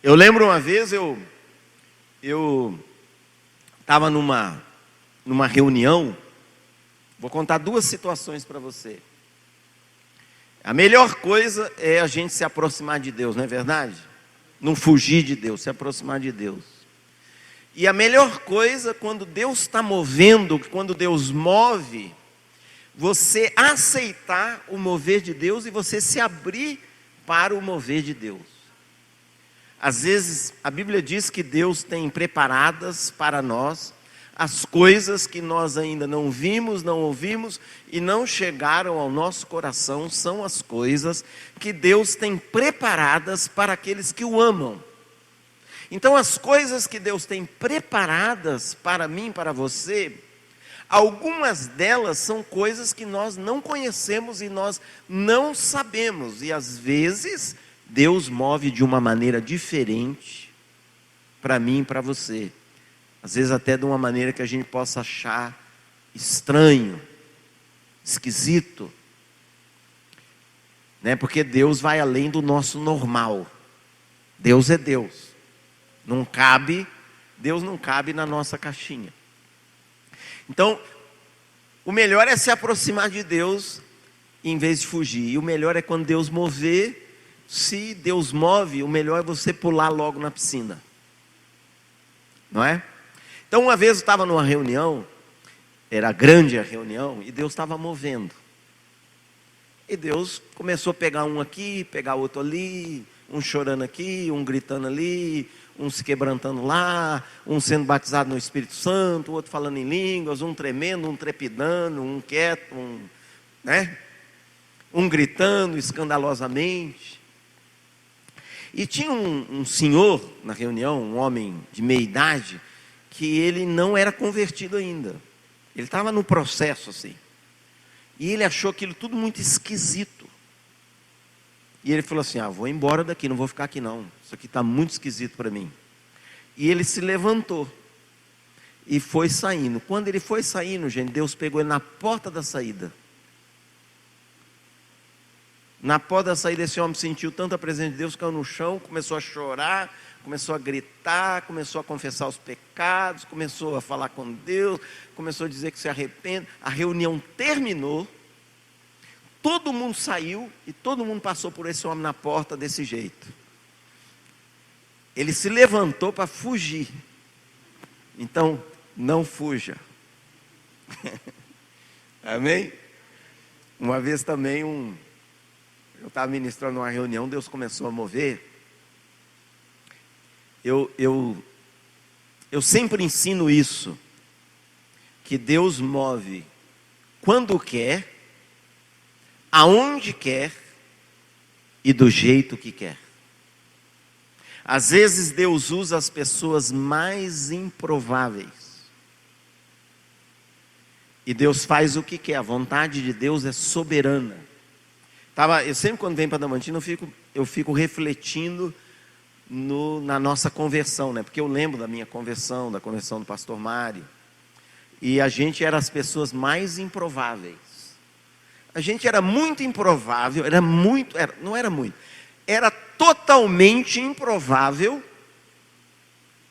Eu lembro uma vez, eu estava numa reunião. Vou contar duas situações para você. A melhor coisa é a gente se aproximar de Deus, não é verdade? Não fugir de Deus, se aproximar de Deus. E a melhor coisa, quando Deus está movendo, quando Deus move, você aceitar o mover de Deus e você se abrir para o mover de Deus. Às vezes, a Bíblia diz que Deus tem preparadas para nós as coisas que nós ainda não vimos, não ouvimos e não chegaram ao nosso coração, são as coisas que Deus tem preparadas para aqueles que o amam. Então, as coisas que Deus tem preparadas para mim, para você, algumas delas são coisas que nós não conhecemos e nós não sabemos. E às vezes, Deus move de uma maneira diferente para mim e para você. Às vezes até de uma maneira que a gente possa achar estranho, esquisito, né? Porque Deus vai além do nosso normal. Deus é Deus. Deus não cabe na nossa caixinha. Então, o melhor é se aproximar de Deus em vez de fugir. E o melhor é quando Deus mover. Se Deus move, o melhor é você pular logo na piscina. Não é? Então, uma vez eu estava numa reunião, era grande a reunião, e Deus estava movendo. E Deus começou a pegar um aqui, pegar outro ali, um chorando aqui, um gritando ali, um se quebrantando lá, um sendo batizado no Espírito Santo, o outro falando em línguas, um tremendo, um trepidando, um quieto, um gritando escandalosamente. E tinha um senhor na reunião, um homem de meia idade, que ele não era convertido ainda. Ele estava no processo assim. E ele achou aquilo tudo muito esquisito. E ele falou assim, vou embora daqui, não vou ficar aqui não. Isso aqui está muito esquisito para mim. E ele se levantou. E foi saindo. Quando ele foi saindo, gente, Deus pegou ele na porta da saída. Na porta da saída, esse homem sentiu tanta presença de Deus, caiu no chão, começou a chorar, começou a gritar, começou a confessar os pecados, começou a falar com Deus, começou a dizer que se arrepende. A reunião terminou, todo mundo saiu e todo mundo passou por esse homem na porta desse jeito. Ele se levantou para fugir. Então, não fuja. Amém? Uma vez também eu estava ministrando uma reunião, Deus começou a mover. Eu sempre ensino isso, que Deus move quando quer, aonde quer e do jeito que quer. Às vezes Deus usa as pessoas mais improváveis. E Deus faz o que quer, a vontade de Deus é soberana. Eu sempre quando venho para Damantina, eu fico refletindo na nossa conversão, né? Porque eu lembro da minha conversão, da conversão do pastor Mário. E a gente era as pessoas mais improváveis. A gente era muito improvável, era totalmente improvável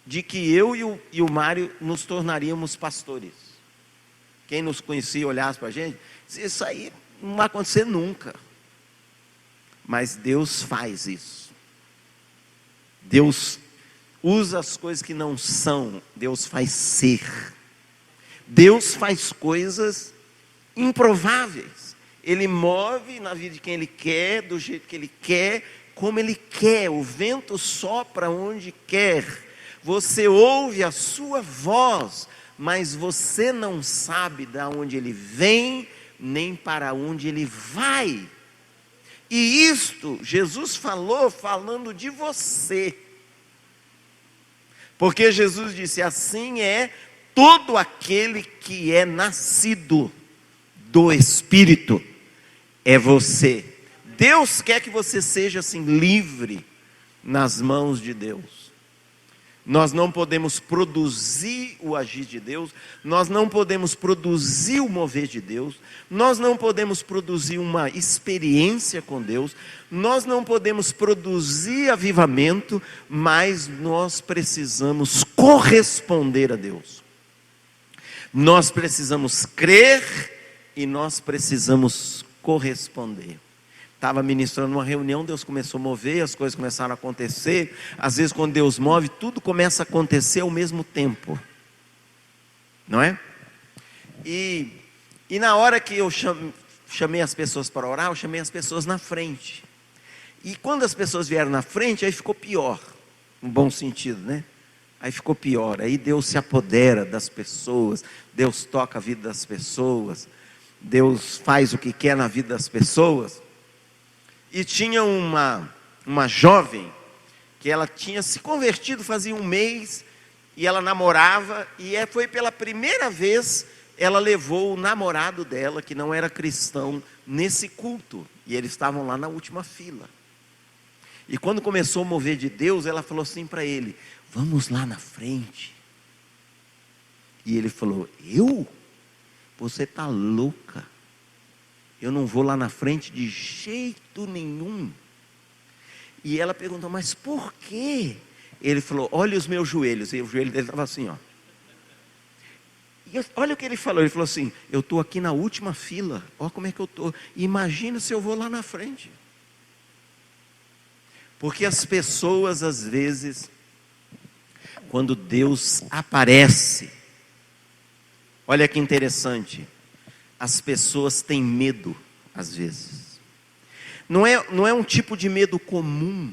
de que eu e o Mário nos tornaríamos pastores. Quem nos conhecia, olhasse para a gente, isso aí não vai acontecer nunca. Mas Deus faz isso. Deus usa as coisas que não são, Deus faz ser. Deus faz coisas improváveis. Ele move na vida de quem Ele quer, do jeito que Ele quer, como Ele quer. O vento sopra onde quer. Você ouve a sua voz, mas você não sabe de onde Ele vem, nem para onde Ele vai. E isto, Jesus falando de você. Porque Jesus disse, assim é todo aquele que é nascido do Espírito, é você. Deus quer que você seja assim livre nas mãos de Deus. Nós não podemos produzir o agir de Deus, nós não podemos produzir o mover de Deus, nós não podemos produzir uma experiência com Deus, nós não podemos produzir avivamento, mas nós precisamos corresponder a Deus. Nós precisamos crer e nós precisamos corresponder. Estava ministrando uma reunião, Deus começou a mover, as coisas começaram a acontecer. Às vezes quando Deus move, tudo começa a acontecer ao mesmo tempo, não é? E na hora que eu chamei as pessoas para orar, eu chamei as pessoas na frente. E quando as pessoas vieram na frente, aí ficou pior, no bom sentido, né? Aí ficou pior, aí Deus se apodera das pessoas, Deus toca a vida das pessoas, Deus faz o que quer na vida das pessoas. E tinha uma jovem, que ela tinha se convertido fazia um mês, e ela namorava, e foi pela primeira vez, ela levou o namorado dela, que não era cristão, nesse culto, e eles estavam lá na última fila. E quando começou a mover de Deus, ela falou assim para ele: vamos lá na frente. E ele falou: eu? Você está louca? Eu não vou lá na frente de jeito nenhum. E ela perguntou: mas por quê? Ele falou: olha os meus joelhos. E o joelho dele estava assim, ó. E olha o que ele falou assim: eu estou aqui na última fila, olha como é que eu estou. Imagina se eu vou lá na frente. Porque as pessoas às vezes, quando Deus aparece, olha que interessante, as pessoas têm medo, às vezes. Não é um tipo de medo comum.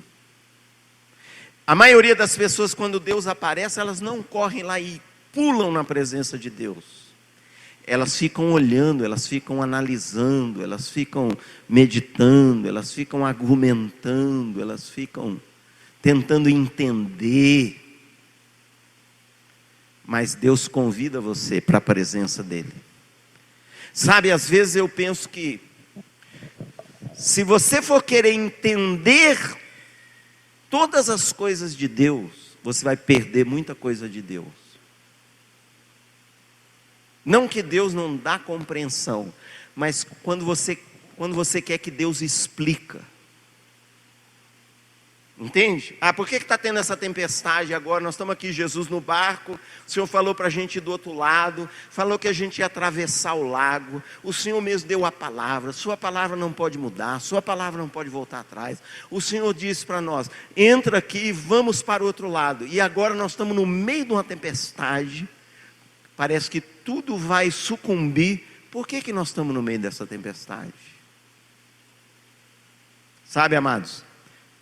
A maioria das pessoas, quando Deus aparece, elas não correm lá e pulam na presença de Deus. Elas ficam olhando, elas ficam analisando, elas ficam meditando, elas ficam argumentando, elas ficam tentando entender. Mas Deus convida você para a presença dEle. Sabe, às vezes eu penso que, se você for querer entender todas as coisas de Deus, você vai perder muita coisa de Deus. Não que Deus não dá compreensão, mas quando você quer que Deus explica. Entende? Por que está tendo essa tempestade agora? Nós estamos aqui, Jesus no barco, o Senhor falou para a gente ir do outro lado, falou que a gente ia atravessar o lago, o Senhor mesmo deu a palavra, sua palavra não pode mudar, sua palavra não pode voltar atrás. O Senhor disse para nós: entra aqui, vamos para o outro lado. E agora nós estamos no meio de uma tempestade, parece que tudo vai sucumbir. Por que nós estamos no meio dessa tempestade? Sabe, amados,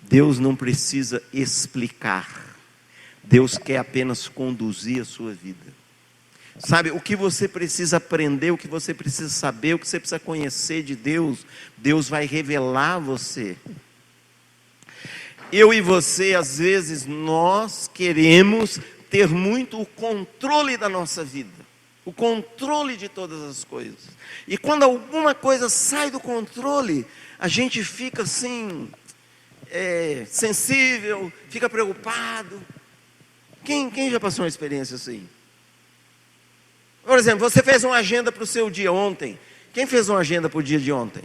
Deus não precisa explicar, Deus quer apenas conduzir a sua vida. Sabe, o que você precisa aprender, o que você precisa saber, o que você precisa conhecer de Deus, Deus vai revelar a você. Eu e você, às vezes, nós queremos ter muito o controle da nossa vida, o controle de todas as coisas. E quando alguma coisa sai do controle, a gente fica assim, sensível, fica preocupado. Quem já passou uma experiência assim? Por exemplo, você fez uma agenda para o seu dia ontem. Quem fez uma agenda para o dia de ontem?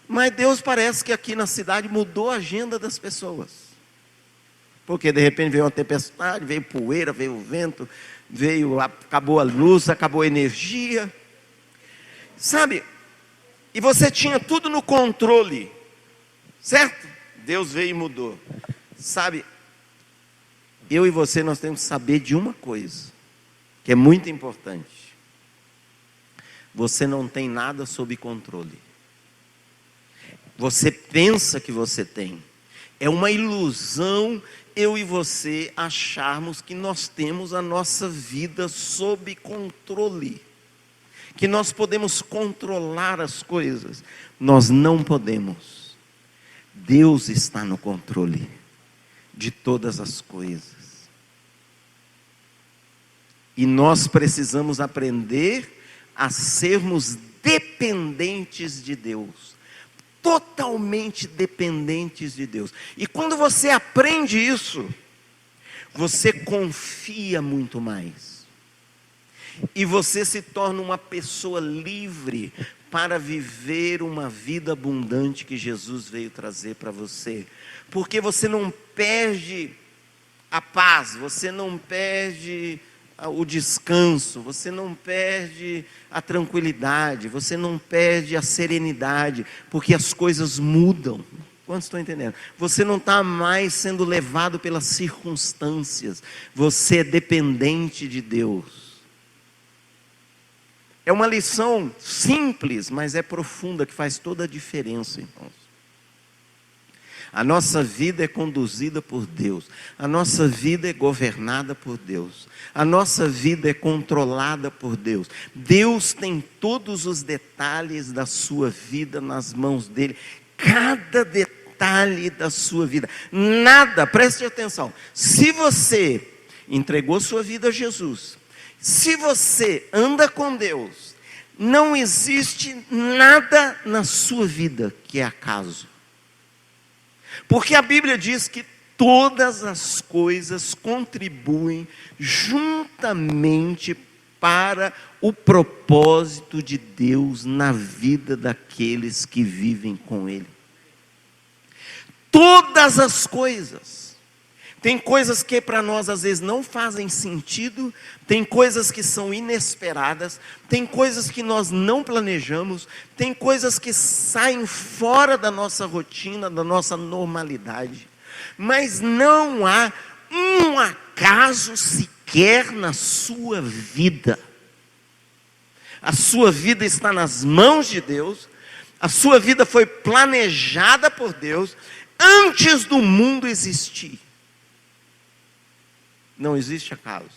Mas Deus parece que aqui na cidade mudou a agenda das pessoas. Porque de repente veio uma tempestade, veio poeira, veio o vento, acabou a luz, acabou a energia. Sabe? E você tinha tudo no controle, certo? Deus veio e mudou. Sabe? Eu e você, nós temos que saber de uma coisa, que é muito importante. Você não tem nada sob controle. Você pensa que você tem. É uma ilusão eu e você acharmos que nós temos a nossa vida sob controle, que nós podemos controlar as coisas. Nós não podemos. Deus está no controle de todas as coisas. E nós precisamos aprender a sermos dependentes de Deus. Totalmente dependentes de Deus. E quando você aprende isso, você confia muito mais. E você se torna uma pessoa livre para viver uma vida abundante que Jesus veio trazer para você. Porque você não perde a paz, você não perde o descanso, você não perde a tranquilidade, você não perde a serenidade, porque as coisas mudam. Quantos estão entendendo? Você não está mais sendo levado pelas circunstâncias, você é dependente de Deus. É uma lição simples, mas é profunda, que faz toda a diferença, irmãos. A nossa vida é conduzida por Deus, a nossa vida é governada por Deus, a nossa vida é controlada por Deus. Deus tem todos os detalhes da sua vida nas mãos dele, cada detalhe da sua vida, nada, preste atenção, se você entregou sua vida a Jesus, se você anda com Deus, não existe nada na sua vida que é acaso. Porque a Bíblia diz que todas as coisas contribuem juntamente para o propósito de Deus na vida daqueles que vivem com Ele. Todas as coisas. Tem coisas que para nós às vezes não fazem sentido, tem coisas que são inesperadas, tem coisas que nós não planejamos, tem coisas que saem fora da nossa rotina, da nossa normalidade. Mas não há um acaso sequer na sua vida. A sua vida está nas mãos de Deus, a sua vida foi planejada por Deus antes do mundo existir. Não existe acaso.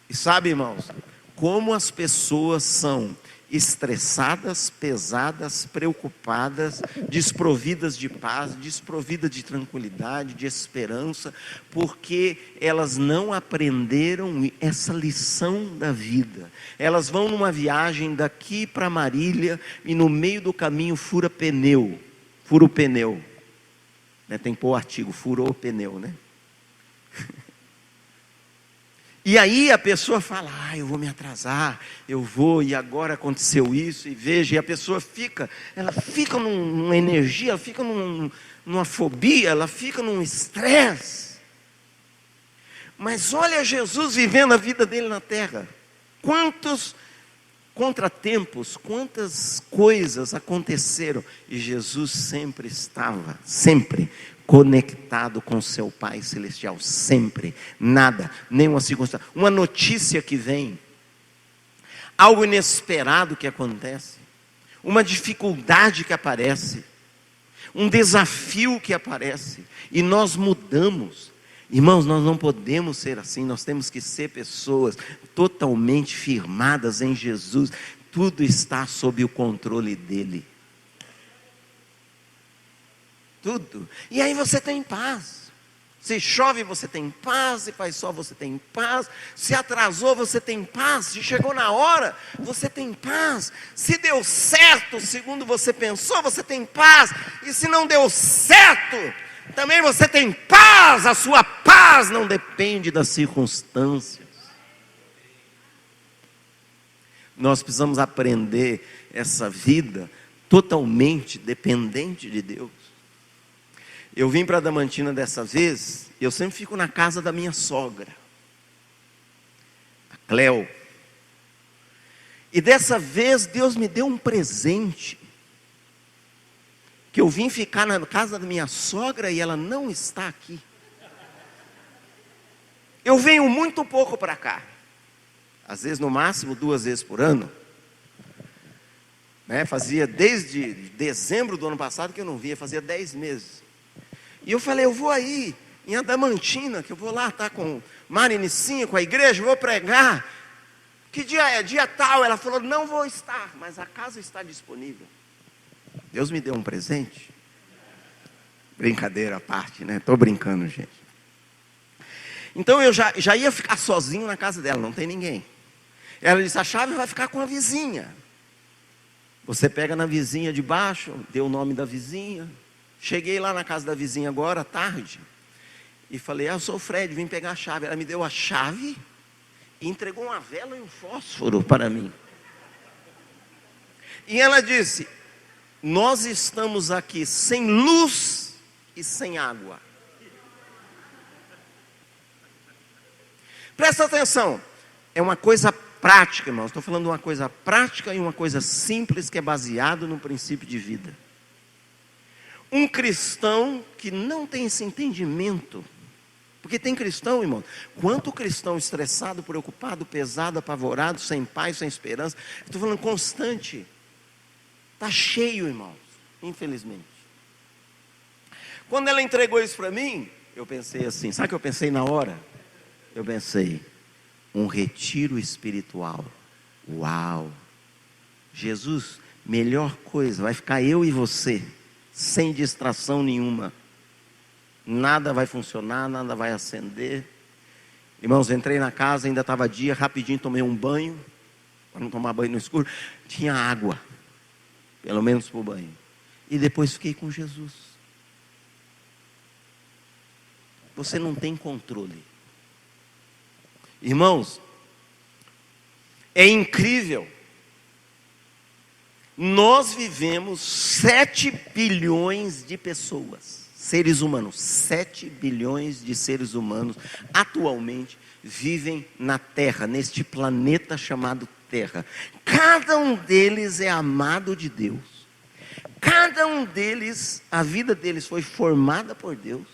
E sabe, irmãos, como as pessoas são estressadas, pesadas, preocupadas, desprovidas de paz, desprovidas de tranquilidade, de esperança, porque elas não aprenderam essa lição da vida. Elas vão numa viagem daqui para Marília e no meio do caminho fura o pneu, né? Tem que pôr o artigo, furou o pneu, né? E aí a pessoa fala, eu vou me atrasar, eu vou, e agora aconteceu isso, e veja, e a pessoa ela fica numa energia, ela fica numa fobia, ela fica num estresse. Mas olha Jesus vivendo a vida dele na terra, quantos contratempos, quantas coisas aconteceram, e Jesus sempre estava, sempre conectado com seu Pai Celestial, sempre, nada, nenhuma circunstância, uma notícia que vem, algo inesperado que acontece, uma dificuldade que aparece, um desafio que aparece, e nós mudamos. Irmãos, nós não podemos ser assim, nós temos que ser pessoas totalmente firmadas em Jesus, tudo está sob o controle dEle. Tudo. E aí você tem paz. Se chove, você tem paz. Se faz sol, você tem paz. Se atrasou, você tem paz. Se chegou na hora, você tem paz. Se deu certo, segundo você pensou, você tem paz. E se não deu certo, também você tem paz. A sua paz não depende das circunstâncias. Nós precisamos aprender essa vida totalmente dependente de Deus. Eu vim para Adamantina dessa vez, eu sempre fico na casa da minha sogra, a Cleo. E dessa vez Deus me deu um presente, que eu vim ficar na casa da minha sogra e ela não está aqui. Eu venho muito pouco para cá, às vezes no máximo 2 vezes por ano. Fazia desde dezembro do ano passado que eu não via, fazia 10 meses. E eu falei, eu vou aí, em Adamantina, que eu vou lá estar com Marinicinha, com a igreja, vou pregar. Que dia é? Dia tal. Ela falou, não vou estar, mas a casa está disponível. Deus me deu um presente. Brincadeira à parte, né? Estou brincando, gente. Então eu já ia ficar sozinho na casa dela, não tem ninguém. Ela disse, a chave vai ficar com a vizinha. Você pega na vizinha de baixo, deu o nome da vizinha. Cheguei lá na casa da vizinha agora, à tarde. e falei: eu sou o Fred, vim pegar a chave. Ela me deu a chave e entregou uma vela e um fósforo para mim. E ela disse: nós estamos aqui sem luz e sem água. Presta atenção, é uma coisa prática, irmãos. Estou falando de uma coisa prática e uma coisa simples que é baseado no princípio de vida. Um cristão que não tem esse entendimento, porque tem cristão, irmão, quanto cristão estressado, preocupado, pesado, apavorado, sem paz, sem esperança. Estou falando constante. Está cheio, irmãos, infelizmente. Quando ela entregou isso para mim, eu pensei assim, sabe o que eu pensei na hora? Eu pensei, um retiro espiritual. Uau! Jesus, melhor coisa, vai ficar eu e você, sem distração nenhuma. Nada vai funcionar, nada vai acender. Irmãos, entrei na casa, ainda estava dia, rapidinho tomei um banho, para não tomar banho no escuro. Tinha água, pelo menos para o banho. E depois fiquei com Jesus. Você não tem controle. Irmãos, é incrível. Nós vivemos 7 bilhões de pessoas, seres humanos. 7 bilhões de seres humanos atualmente vivem na Terra, neste planeta chamado Terra. Cada um deles é amado de Deus. Cada um deles, a vida deles foi formada por Deus.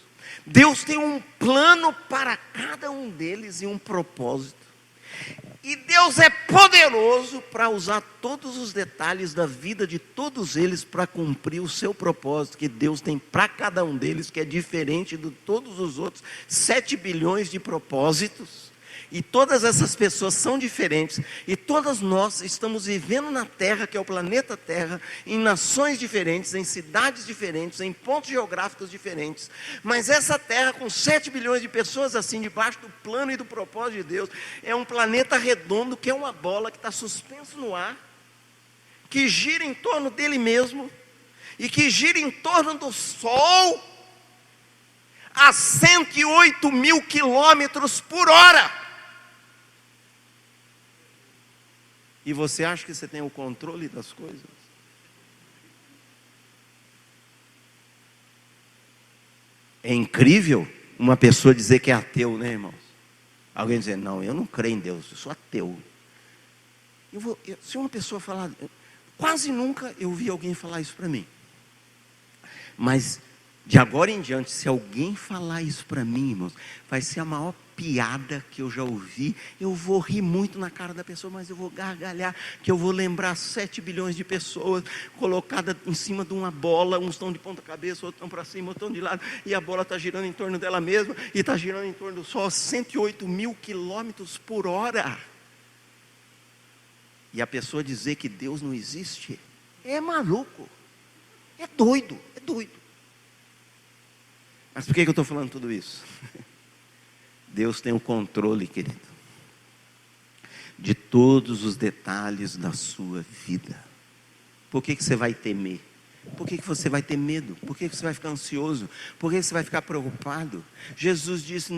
Deus tem um plano para cada um deles e um propósito. E Deus é poderoso para usar todos os detalhes da vida de todos eles para cumprir o seu propósito que Deus tem para cada um deles, que é diferente de todos os outros 7 bilhões de propósitos. E todas essas pessoas são diferentes, e todas nós estamos vivendo na Terra, que é o planeta Terra, em nações diferentes, em cidades diferentes, em pontos geográficos diferentes. Mas essa Terra, com 7 bilhões de pessoas assim, debaixo do plano e do propósito de Deus, é um planeta redondo, que é uma bola que está suspenso no ar, que gira em torno dele mesmo, e que gira em torno do Sol, a 108 mil quilômetros por hora. E você acha que você tem o controle das coisas? É incrível uma pessoa dizer que é ateu, né, irmãos? Alguém dizer, não, eu não creio em Deus, eu sou ateu. Se uma pessoa falar, quase nunca eu vi alguém falar isso para mim. Mas de agora em diante, se alguém falar isso para mim, irmãos, vai ser a maior piada que eu já ouvi. Eu vou rir muito na cara da pessoa, mas eu vou gargalhar, que eu vou lembrar 7 bilhões de pessoas colocadas em cima de uma bola, uns estão de ponta cabeça, outros estão para cima, outros estão de lado, e a bola está girando em torno dela mesma, e está girando em torno do Sol, 108 mil quilômetros por hora. E a pessoa dizer que Deus não existe, é maluco, é doido, é doido. Mas por que eu estou falando tudo isso? Deus tem o controle, querido, de todos os detalhes da sua vida. Por que você vai temer? Por que você vai ter medo? Por que você vai ficar ansioso? Por que você vai ficar preocupado? Jesus disse,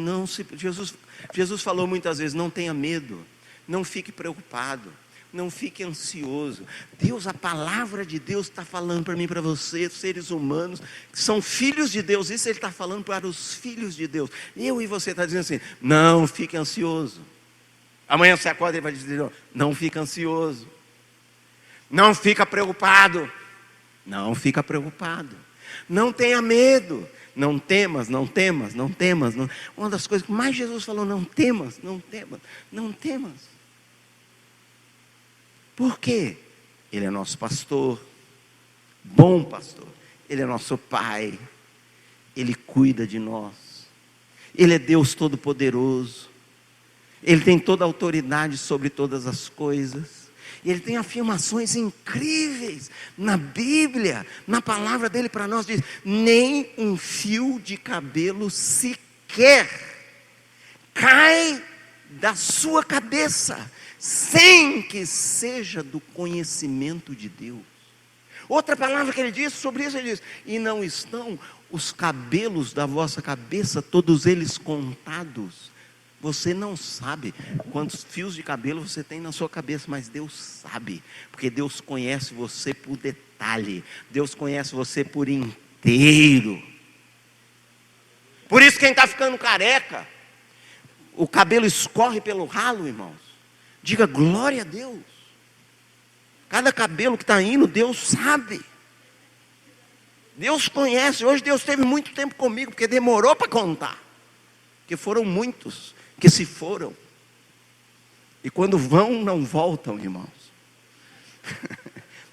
Jesus falou muitas vezes, não tenha medo, não fique preocupado, não fique ansioso. Deus, a palavra de Deus está falando para mim e para você, seres humanos, que são filhos de Deus. Isso Ele está falando para os filhos de Deus. Eu e você está dizendo assim, não fique ansioso. Amanhã você acorda e vai dizer, não fica ansioso. Não fica preocupado. Não fica preocupado. Não tenha medo. Não temas, não temas, não temas. Não. Uma das coisas que mais Jesus falou, não temas, não temas, não temas. Por quê? Ele é nosso pastor, bom pastor. Ele é nosso pai. Ele cuida de nós. Ele é Deus Todo-Poderoso. Ele tem toda a autoridade sobre todas as coisas. Ele tem afirmações incríveis na Bíblia, na palavra dele para nós. Diz, nem um fio de cabelo sequer cai da sua cabeça, sem que seja do conhecimento de Deus. Outra palavra que ele diz sobre isso, ele diz, e não estão os cabelos da vossa cabeça, todos eles contados. Você não sabe quantos fios de cabelo você tem na sua cabeça, mas Deus sabe, porque Deus conhece você por detalhe, Deus conhece você por inteiro. Por isso quem está ficando careca, o cabelo escorre pelo ralo, irmãos, diga glória a Deus. Cada cabelo que está indo, Deus sabe, Deus conhece. Hoje Deus teve muito tempo comigo, porque demorou para contar, porque foram muitos que se foram, e quando vão, não voltam, irmãos.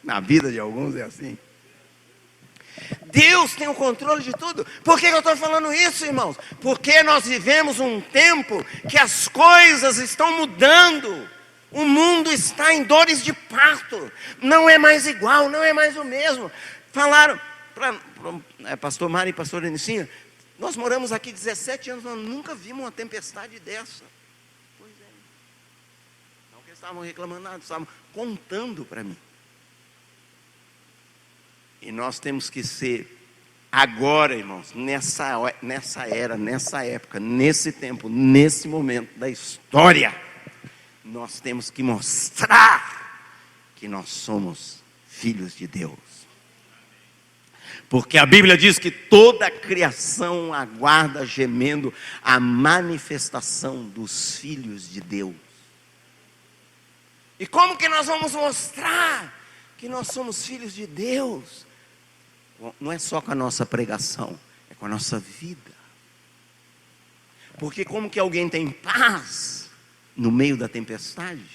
Na vida de alguns é assim. Deus tem o controle de tudo. Por que eu estou falando isso, irmãos? Porque nós vivemos um tempo que as coisas estão mudando. O mundo está em dores de parto. Não é mais igual, não é mais o mesmo. Falaram para pastor Mário e pastor Enicinha, nós moramos aqui 17 anos, nós nunca vimos uma tempestade dessa. Pois é. Não que eles estavam reclamando nada, estavam contando para mim. E nós temos que ser, agora, irmãos, nessa era, nessa época, nesse tempo, nesse momento da história, nós temos que mostrar que nós somos filhos de Deus. Porque a Bíblia diz que toda a criação aguarda gemendo a manifestação dos filhos de Deus. E como que nós vamos mostrar que nós somos filhos de Deus? Não é só com a nossa pregação, é com a nossa vida. Porque como que alguém tem paz no meio da tempestade?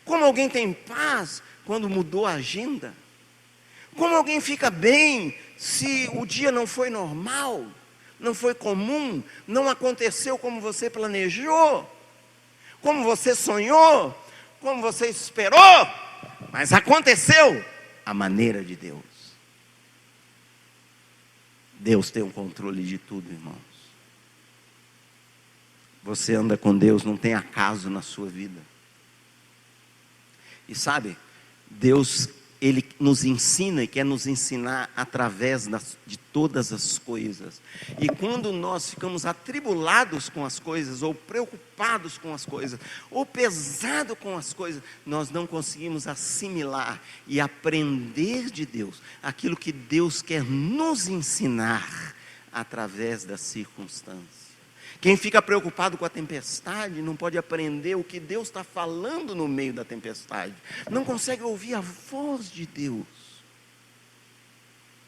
Como alguém tem paz quando mudou a agenda? Como alguém fica bem se o dia não foi normal, não foi comum, não aconteceu como você planejou, como você sonhou, como você esperou, mas aconteceu à maneira de Deus. Deus tem o controle de tudo, irmãos. Você anda com Deus, não tem acaso na sua vida. E sabe, Deus, Ele nos ensina e quer nos ensinar através de todas as coisas. E quando nós ficamos atribulados com as coisas, ou preocupados com as coisas, ou pesados com as coisas, nós não conseguimos assimilar e aprender de Deus aquilo que Deus quer nos ensinar através das circunstâncias. Quem fica preocupado com a tempestade não pode aprender o que Deus está falando no meio da tempestade. Não consegue ouvir a voz de Deus.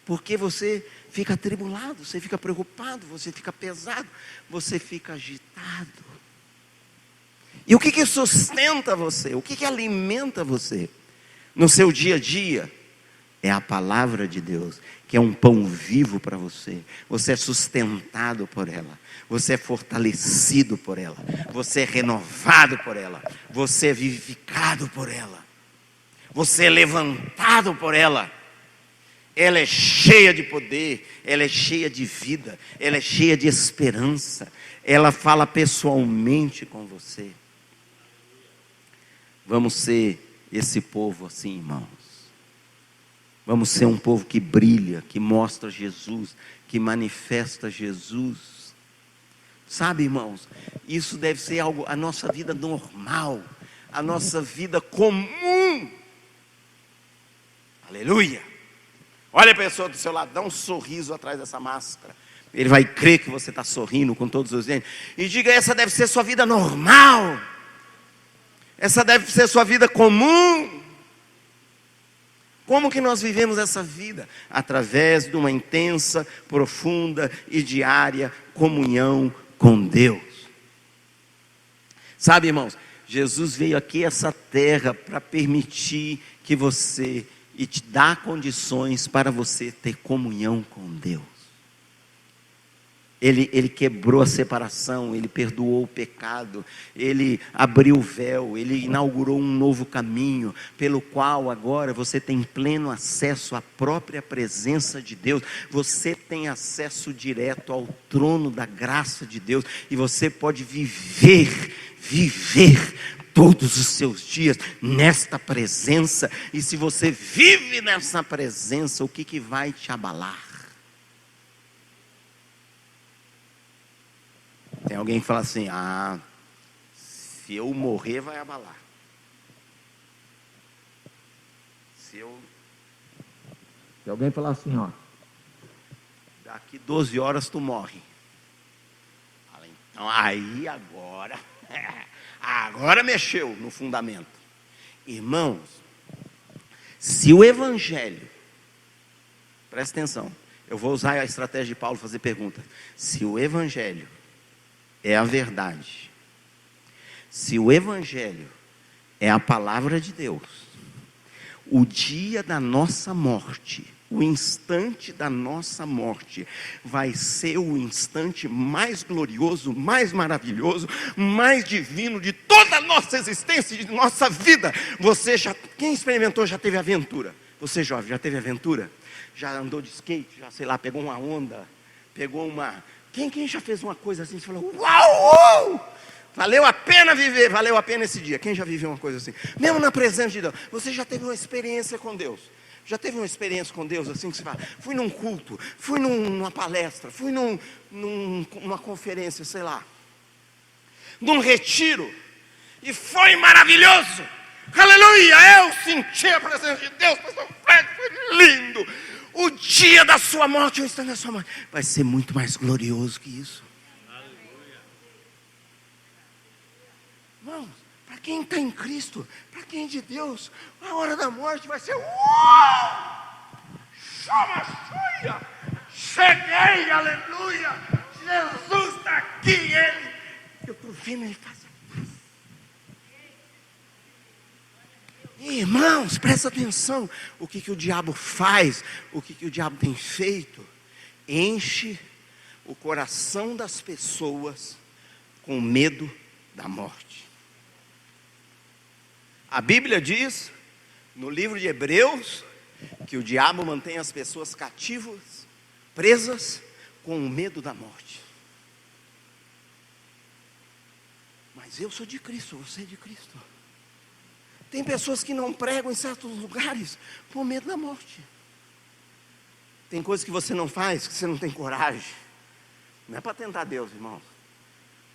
Porque você fica atribulado, você fica preocupado, você fica pesado, você fica agitado. E o que sustenta você? O que alimenta você no seu dia a dia? É a palavra de Deus, que é um pão vivo para você. Você é sustentado por ela. Você é fortalecido por ela. Você é renovado por ela. Você é vivificado por ela. Você é levantado por ela. Ela é cheia de poder. Ela é cheia de vida. Ela é cheia de esperança. Ela fala pessoalmente com você. Vamos ser esse povo assim, irmãos. Vamos ser um povo que brilha, que mostra Jesus, que manifesta Jesus. Sabe, irmãos, isso deve ser algo, a nossa vida normal, a nossa vida comum. Aleluia. Olha a pessoa do seu lado, dá um sorriso atrás dessa máscara. Ele vai crer que você está sorrindo com todos os dentes. E diga, essa deve ser sua vida normal. Essa deve ser sua vida comum. Como que nós vivemos essa vida? Através de uma intensa, profunda e diária comunhão com Deus. Sabe, irmãos, Jesus veio aqui a essa terra para permitir que você, e te dar condições para você ter comunhão com Deus. Ele quebrou a separação, Ele perdoou o pecado, Ele abriu o véu, Ele inaugurou um novo caminho, pelo qual agora você tem pleno acesso à própria presença de Deus. Você tem acesso direto ao trono da graça de Deus, e você pode viver todos os seus dias nesta presença. E se você vive nessa presença, o que vai te abalar? Tem alguém que fala assim: ah, se eu morrer vai abalar. Se alguém falar assim, ó, daqui 12 horas tu morre. Fala, então aí agora mexeu no fundamento. Irmãos, se o evangelho, presta atenção, eu vou usar a estratégia de Paulo fazer pergunta. Se o evangelho é a verdade, se o evangelho é a palavra de Deus, o dia da nossa morte, o instante da nossa morte, vai ser o instante mais glorioso, mais maravilhoso, mais divino de toda a nossa existência, de nossa vida. Quem experimentou já teve aventura? Você jovem, já teve aventura? Já andou de skate, já sei lá, pegou uma onda, pegou uma... Quem já fez uma coisa assim, você falou, uau! Valeu a pena viver, valeu a pena esse dia. Quem já viveu uma coisa assim? Mesmo na presença de Deus. Você já teve uma experiência com Deus? Já teve uma experiência com Deus assim que você fala, fui num culto, fui numa palestra, fui numa conferência, sei lá, num retiro, e foi maravilhoso, aleluia, eu senti a presença de Deus, pastor Fred, foi lindo. O dia da sua morte, o instante da sua morte, vai ser muito mais glorioso que isso. Irmãos, para quem está em Cristo, para quem é de Deus, a hora da morte vai ser uau! Chama chuia! Cheguei, aleluia! Jesus está aqui, eu estou vendo ele fazer. Irmãos, presta atenção, o que o diabo faz, o que o diabo tem feito, enche o coração das pessoas com medo da morte. A Bíblia diz, no livro de Hebreus, que o diabo mantém as pessoas cativas, presas, com o medo da morte. Mas eu sou de Cristo, você é de Cristo. Tem pessoas que não pregam em certos lugares por medo da morte. Tem coisas que você não faz, que você não tem coragem. Não é para tentar Deus, irmãos.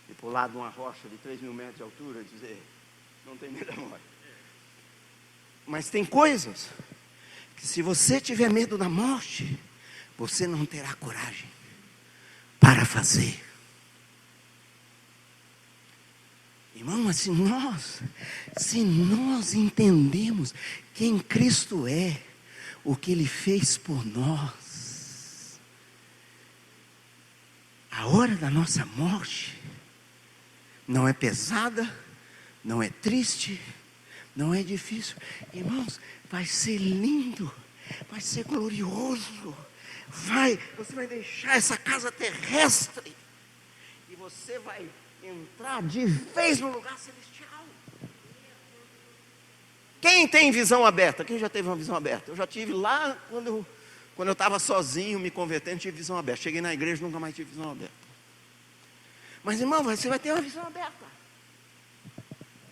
E pular de uma rocha de 3.000 metros de altura e dizer, não tem medo da morte. Mas tem coisas que se você tiver medo da morte, você não terá coragem para fazer. Irmão, mas se nós entendemos quem Cristo é, o que Ele fez por nós, a hora da nossa morte não é pesada, não é triste, não é difícil. Irmãos, vai ser lindo, vai ser glorioso. Você vai deixar essa casa terrestre e você vai entrar de vez no lugar celestial. Quem tem visão aberta? Quem já teve uma visão aberta? Eu já tive lá quando eu estava sozinho, me convertendo, tive visão aberta. Cheguei na igreja, nunca mais tive visão aberta. Mas irmão, você vai ter uma visão aberta.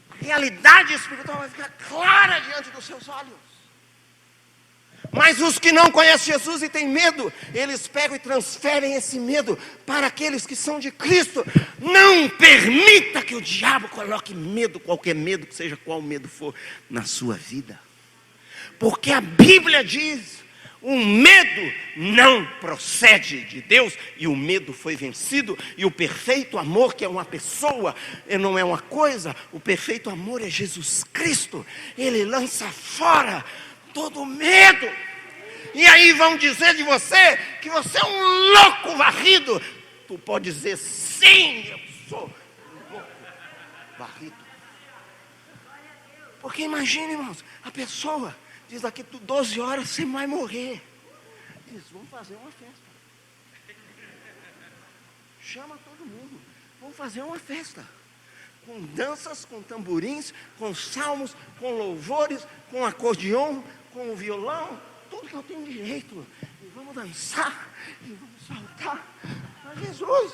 A realidade espiritual vai ficar clara diante dos seus olhos. Mas os que não conhecem Jesus e têm medo, eles pegam e transferem esse medo para aqueles que são de Cristo. Não permita que o diabo coloque medo, qualquer medo, que seja qual medo for, na sua vida. Porque a Bíblia diz, o medo não procede de Deus, e o medo foi vencido, e o perfeito amor, que é uma pessoa, não é uma coisa, o perfeito amor é Jesus Cristo, Ele lança fora todo medo. E aí vão dizer de você que você é um louco varrido. Tu pode dizer, sim, eu sou um louco varrido. Porque imagine, irmãos, a pessoa diz, daqui 12 horas você vai morrer. Diz, vamos fazer uma festa. Chama todo mundo, vamos fazer uma festa. Com danças, com tamborins, com salmos, com louvores, com acordeão, com o violão, tudo que eu tenho direito. E vamos dançar, e vamos saltar a Jesus.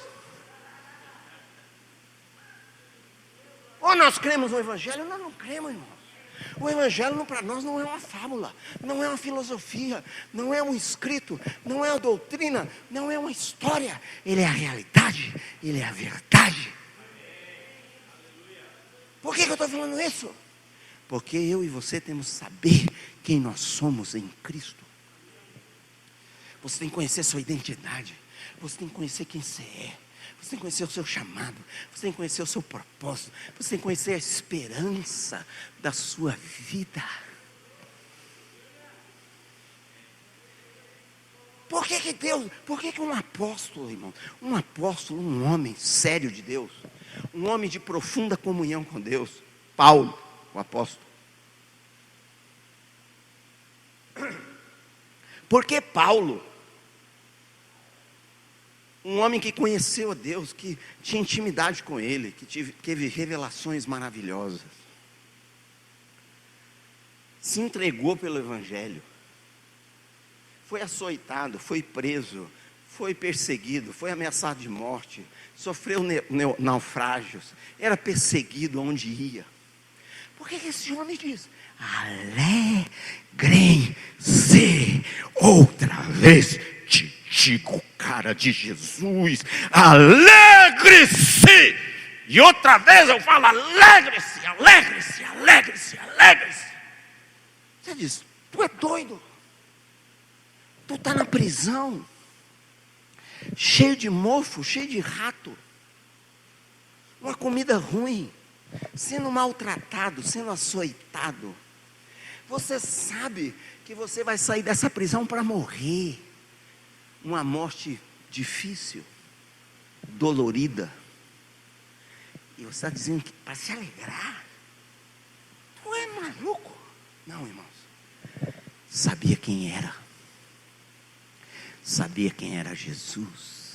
Ou nós cremos no Evangelho, ou nós não cremos, irmãos. O Evangelho para nós não é uma fábula, não é uma filosofia, não é um escrito, não é uma doutrina, não é uma história. Ele é a realidade, ele é a verdade. Por que eu estou falando isso? Porque eu e você temos que saber quem nós somos em Cristo. Você tem que conhecer sua identidade, você tem que conhecer quem você é. Você tem que conhecer o seu chamado, você tem que conhecer o seu propósito, você tem que conhecer a esperança da sua vida. Por que um apóstolo, irmão, um homem sério de Deus, um homem de profunda comunhão com Deus, Paulo, o apóstolo. Por que Paulo? Um homem que conheceu a Deus, que tinha intimidade com Ele, que teve revelações maravilhosas. Se entregou pelo Evangelho. Foi açoitado, foi preso, foi perseguido, foi ameaçado de morte, sofreu naufrágios, era perseguido onde ia. Por que esse homem diz? Alegrem-se outra vez. Te digo, cara de Jesus, alegre-se. E outra vez eu falo, alegre-se, alegre-se, alegre-se, alegre-se. Você diz, tu é doido. Tu está na prisão, cheio de mofo, cheio de rato, uma comida ruim, sendo maltratado, sendo açoitado. Você sabe que você vai sair dessa prisão para morrer. Uma morte difícil, dolorida. E você está dizendo que para se alegrar. Tu é maluco? Não, irmãos. Sabia quem era. Sabia quem era Jesus.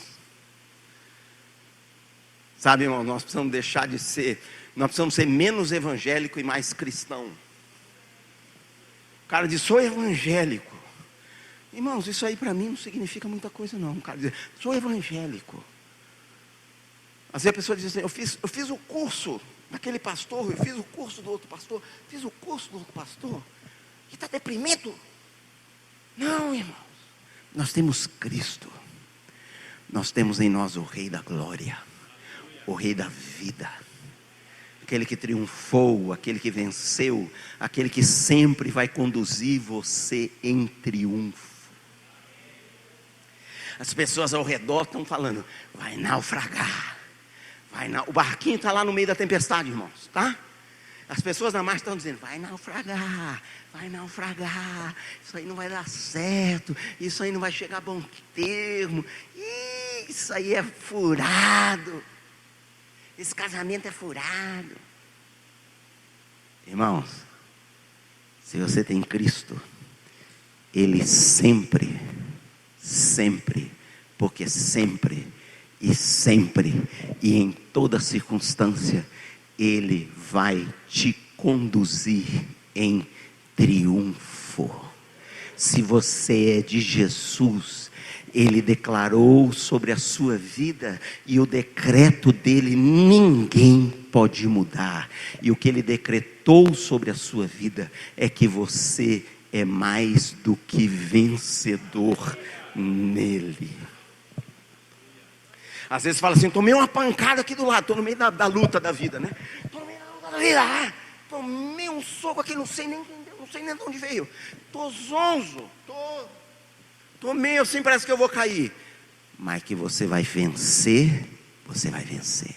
Sabe, irmão, nós precisamos deixar de ser, nós precisamos ser menos evangélico e mais cristão. O cara diz, sou evangélico. Irmãos, isso aí para mim não significa muita coisa não. O cara diz, sou evangélico. Às vezes a pessoa diz assim, eu fiz o curso daquele pastor, eu fiz o curso do outro pastor, fiz o curso do outro pastor, e está deprimido. Não, irmãos, nós temos Cristo, nós temos em nós o Rei da Glória, o Rei da vida, aquele que triunfou, aquele que venceu, aquele que sempre vai conduzir você em triunfo. As pessoas ao redor estão falando, vai naufragar, o barquinho está lá no meio da tempestade, irmãos, tá? As pessoas na marcha estão dizendo, vai naufragar, isso aí não vai dar certo, isso aí não vai chegar a bom termo, isso aí é furado, esse casamento é furado. Irmãos, se você tem Cristo, Ele sempre, porque sempre e em toda circunstância, Ele vai te conduzir em triunfo. Se você é de Jesus, Ele declarou sobre a sua vida, e o decreto dele ninguém pode mudar. E o que Ele decretou sobre a sua vida é que você é mais do que vencedor nele. Às vezes fala assim, tomei uma pancada aqui do lado, estou no meio da luta da vida, né? Estou no meio da luta da vida, tomei um soco aqui, não sei nem de onde veio. Estou zonzo, tomei assim, parece que eu vou cair. Mas que você vai vencer, você vai vencer.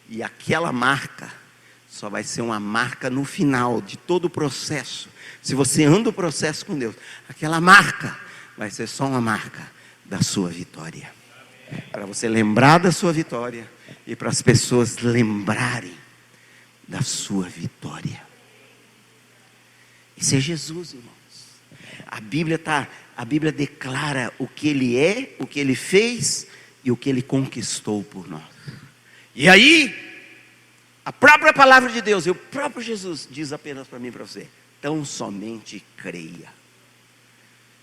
E aquela marca só vai ser uma marca no final de todo o processo. Se você anda o processo com Deus, aquela marca vai ser só uma marca da sua vitória. Para você lembrar da sua vitória e para as pessoas lembrarem da sua vitória. Isso é Jesus, irmãos. A Bíblia declara o que Ele é, o que Ele fez e o que Ele conquistou por nós. E aí, a própria palavra de Deus e o próprio Jesus diz apenas para mim e para você, tão somente creia.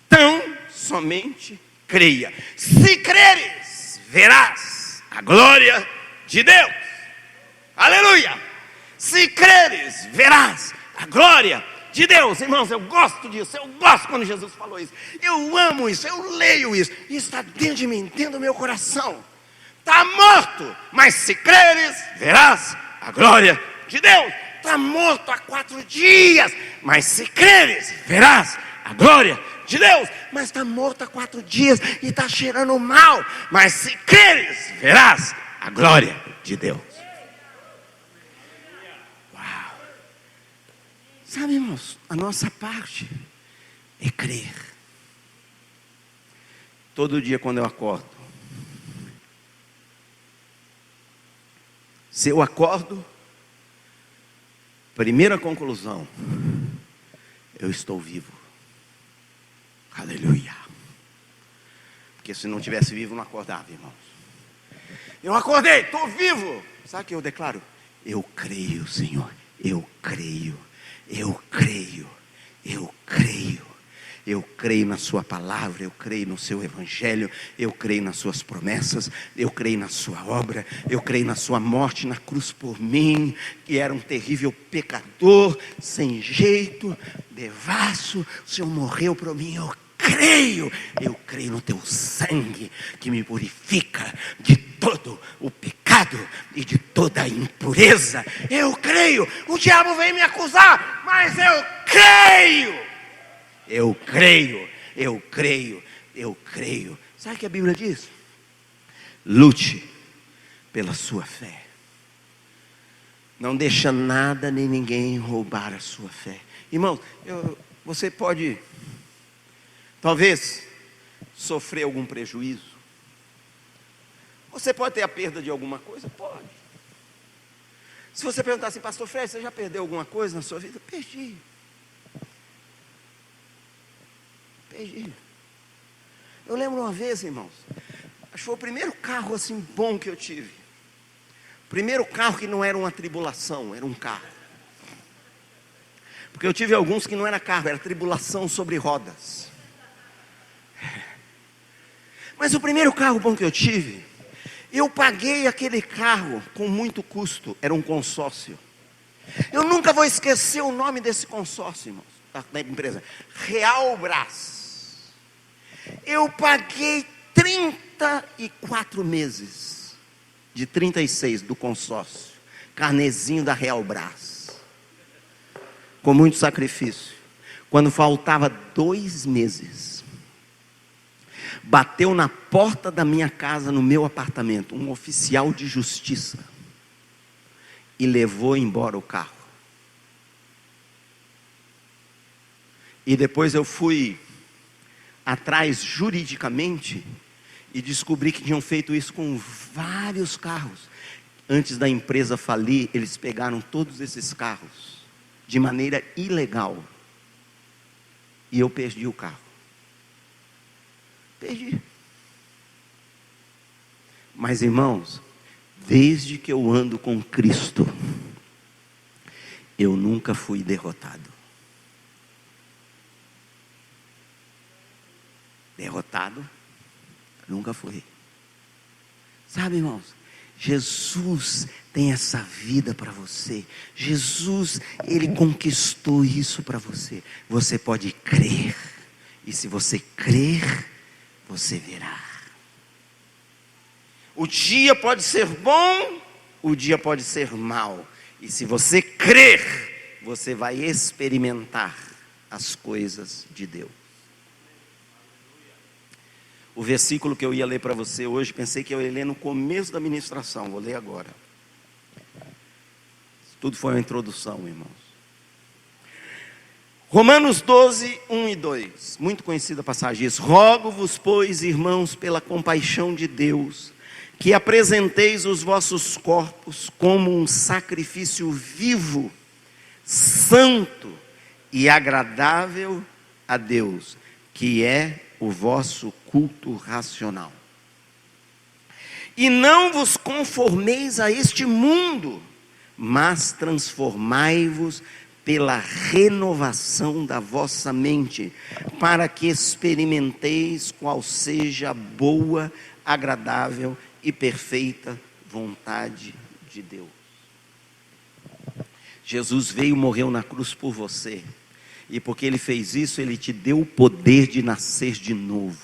Tão somente creia. Se creres, verás a glória de Deus. Aleluia! Se creres, verás a glória de Deus. Irmãos, eu gosto disso, eu gosto quando Jesus falou isso. Eu amo isso, eu leio isso. Isso está dentro de mim, dentro do meu coração. Está morto, mas se creres, verás a glória de Deus. Está morto há 4 dias, mas se creres, verás a glória de Deus. Mas está morto há 4 dias e está cheirando mal, mas se creres, verás a glória de Deus. Uau! Sabe, irmãos, a nossa parte é crer. Todo dia quando eu acordo, se eu acordo, primeira conclusão, eu estou vivo. Aleluia. Porque se não tivesse vivo, não acordava, irmãos. Eu acordei, estou vivo. Sabe o que eu declaro? Eu creio, Senhor. Eu creio. Eu creio. Eu creio. Eu creio na sua palavra, eu creio no seu evangelho, eu creio nas suas promessas, eu creio na sua obra, eu creio na sua morte na cruz por mim, que era um terrível pecador, sem jeito, devasso. O Senhor morreu por mim, eu creio no teu sangue que me purifica de todo o pecado e de toda a impureza. Eu creio, o diabo vem me acusar, mas eu creio. Eu creio, eu creio, eu creio. Sabe o que a Bíblia diz? Lute pela sua fé. Não deixa nada nem ninguém roubar a sua fé. Irmão, você pode, talvez, sofrer algum prejuízo. Você pode ter a perda de alguma coisa? Pode. Se você perguntar assim, pastor Fred, você já perdeu alguma coisa na sua vida? Perdi. Eu lembro uma vez, irmãos, acho que foi o primeiro carro assim bom que eu tive. Primeiro carro que não era uma tribulação, era um carro. Porque eu tive alguns que não era carro, era tribulação sobre rodas. Mas o primeiro carro bom que eu tive, eu paguei aquele carro com muito custo, era um consórcio. Eu nunca vou esquecer o nome desse consórcio, irmãos, da empresa, Realbras. Eu paguei 34 meses, de 36 do consórcio, carnezinho da Realbras, com muito sacrifício. Quando faltava 2 meses, bateu na porta da minha casa, no meu apartamento, um oficial de justiça, e levou embora o carro. E depois eu fui atrás juridicamente e descobri que tinham feito isso com vários carros. Antes da empresa falir, eles pegaram todos esses carros de maneira ilegal. E eu perdi o carro. Perdi. Mas, irmãos, desde que eu ando com Cristo, eu nunca fui derrotado. Derrotado, nunca fui. Sabe, irmãos, Jesus tem essa vida para você. Jesus, Ele conquistou isso para você. Você pode crer. E se você crer, você verá. O dia pode ser bom, o dia pode ser mau. E se você crer, você vai experimentar as coisas de Deus. O versículo que eu ia ler para você hoje, pensei que eu ia ler no começo da ministração, vou ler agora. Tudo foi uma introdução, irmãos. Romanos 12, 1 e 2, muito conhecida passagem diz: rogo-vos, pois, irmãos, pela compaixão de Deus, que apresenteis os vossos corpos como um sacrifício vivo, santo e agradável a Deus, que é o vosso culto racional. E não vos conformeis a este mundo, mas transformai-vos pela renovação da vossa mente, para que experimenteis qual seja a boa, agradável e perfeita vontade de Deus. Jesus veio e morreu na cruz por você. E porque Ele fez isso, Ele te deu o poder de nascer de novo.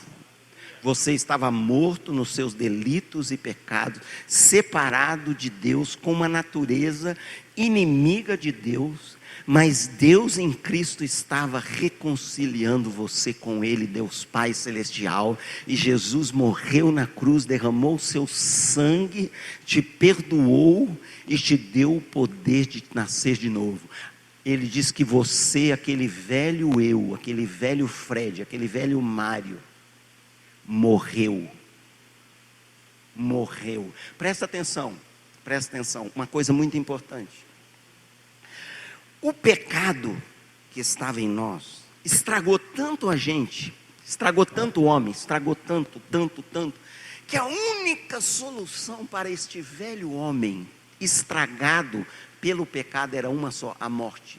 Você estava morto nos seus delitos e pecados, separado de Deus, com uma natureza inimiga de Deus, mas Deus em Cristo estava reconciliando você com Ele, Deus Pai Celestial, e Jesus morreu na cruz, derramou o seu sangue, te perdoou e te deu o poder de nascer de novo. Ele diz que você, aquele velho eu, aquele velho Fred, aquele velho Mário, morreu. Presta atenção, uma coisa muito importante. O pecado que estava em nós estragou tanto a gente, estragou tanto o homem, estragou tanto, que a única solução para este velho homem estragado pelo pecado era uma só: a morte.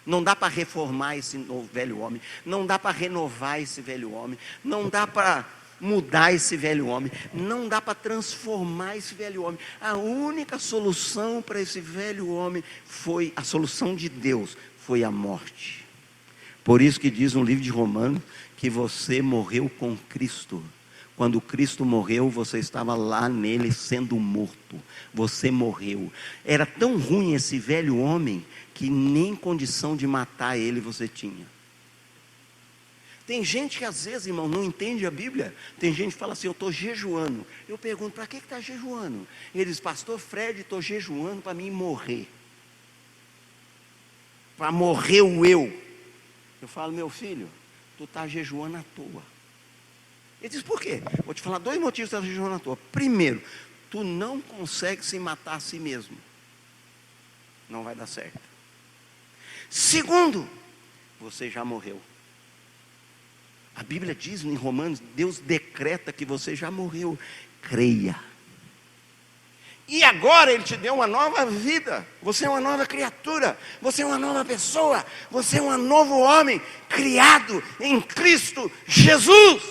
Não dá para reformar esse novo velho homem, não dá para renovar esse velho homem, não dá para mudar esse velho homem, não dá para transformar esse velho homem. A única solução para esse velho homem foi, a solução de Deus foi a morte. Por isso que diz no livro de Romanos que você morreu com Cristo. Quando Cristo morreu, você estava lá nele sendo morto. Você morreu. Era tão ruim esse velho homem que nem condição de matar ele você tinha. Tem gente que às vezes, irmão, não entende a Bíblia. Tem gente que fala assim: eu estou jejuando. Eu pergunto: para que está jejuando? Ele diz: pastor Fred, estou jejuando para mim morrer. Para morrer o eu. Eu falo: meu filho, tu está jejuando à toa. Ele diz: por quê? Vou te falar 2 motivos que você está jejuando à toa. Primeiro, tu não consegue se matar a si mesmo. Não vai dar certo. Segundo, você já morreu. A Bíblia diz em Romanos, Deus decreta que você já morreu. Creia. E agora Ele te deu uma nova vida. Você é uma nova criatura. Você é uma nova pessoa. Você é um novo homem, criado em Cristo Jesus,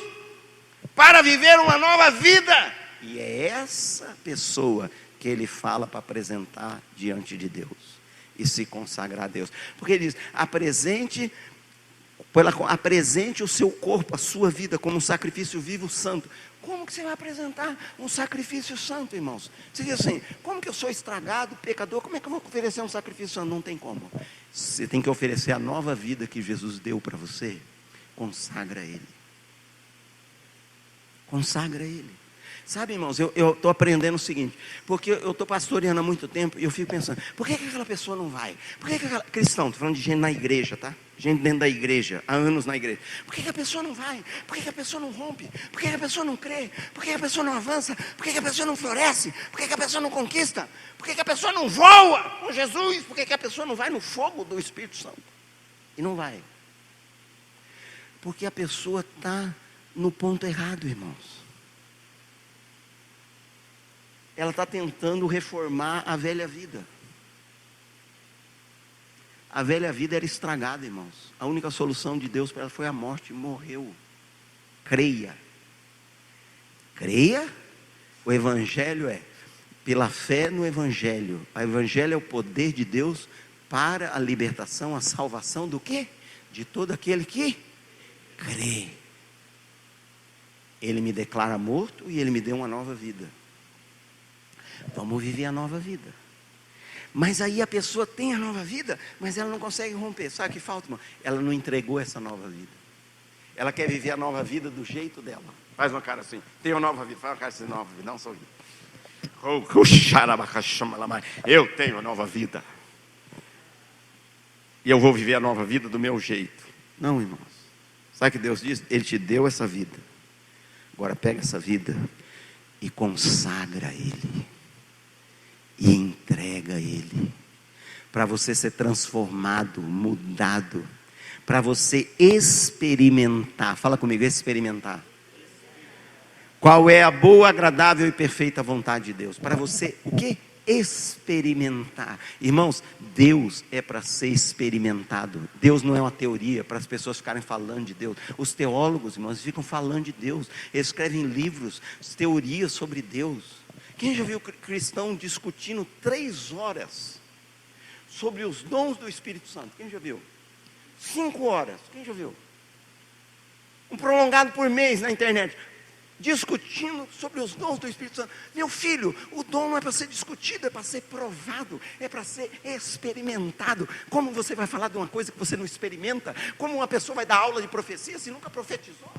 para viver uma nova vida. E é essa pessoa que Ele fala para apresentar diante de Deus e se consagrar a Deus. Porque Ele diz: apresente o seu corpo, a sua vida, como um sacrifício vivo, santo. Como que você vai apresentar um sacrifício santo, irmãos? Você diz assim: como que eu sou estragado, pecador, como é que eu vou oferecer um sacrifício santo? Não tem como. Você tem que oferecer a nova vida que Jesus deu para você. Consagra Ele. Consagra Ele. Sabe, irmãos, eu estou aprendendo o seguinte, porque eu estou pastoreando há muito tempo, e eu fico pensando: por que aquela pessoa não vai? Por que aquela... Cristão, estou falando de gente na igreja, tá? Gente dentro da igreja, há anos na igreja. Por que a pessoa não vai? Por que a pessoa não rompe? Por que a pessoa não crê? Por que a pessoa não avança? Por que a pessoa não floresce? Por que a pessoa não conquista? Por que a pessoa não voa com Jesus? Por que a pessoa não vai no fogo do Espírito Santo? E não vai. Porque a pessoa está no ponto errado, irmãos. Ela está tentando reformar a velha vida. A velha vida era estragada, irmãos. A única solução de Deus para ela foi a morte. Morreu. Creia. Creia. O Evangelho é pela fé no Evangelho. O Evangelho é o poder de Deus para a libertação, a salvação do quê? De todo aquele que crê. Ele me declara morto e Ele me deu uma nova vida. Vamos viver a nova vida. Mas aí a pessoa tem a nova vida, mas ela não consegue romper. Sabe o que falta, irmão? Ela não entregou essa nova vida. Ela quer viver a nova vida do jeito dela. Faz uma cara assim: tem uma nova vida. Faz uma cara assim: nova vida, dá um sorriso. Eu tenho a nova vida. E eu vou viver a nova vida do meu jeito. Não, irmãos. Sabe o que Deus diz? Ele te deu essa vida. Agora pega essa vida e consagra a Ele. E entrega a Ele, para você ser transformado, mudado, para você experimentar. Fala comigo: experimentar. Qual é a boa, agradável e perfeita vontade de Deus? Para você o quê? Experimentar. Irmãos, Deus é para ser experimentado. Deus não é uma teoria para as pessoas ficarem falando de Deus. Os teólogos, irmãos, ficam falando de Deus. Eles escrevem livros, teorias sobre Deus. Quem já viu cristão discutindo 3 horas sobre os dons do Espírito Santo. Quem já viu? 5 horas. Quem já viu? Um prolongado por mês na internet, discutindo sobre os dons do Espírito Santo. Meu filho, o dom não é para ser discutido, é para ser provado, é para ser experimentado. Como você vai falar de uma coisa que você não experimenta? Como uma pessoa vai dar aula de profecia se nunca profetizou?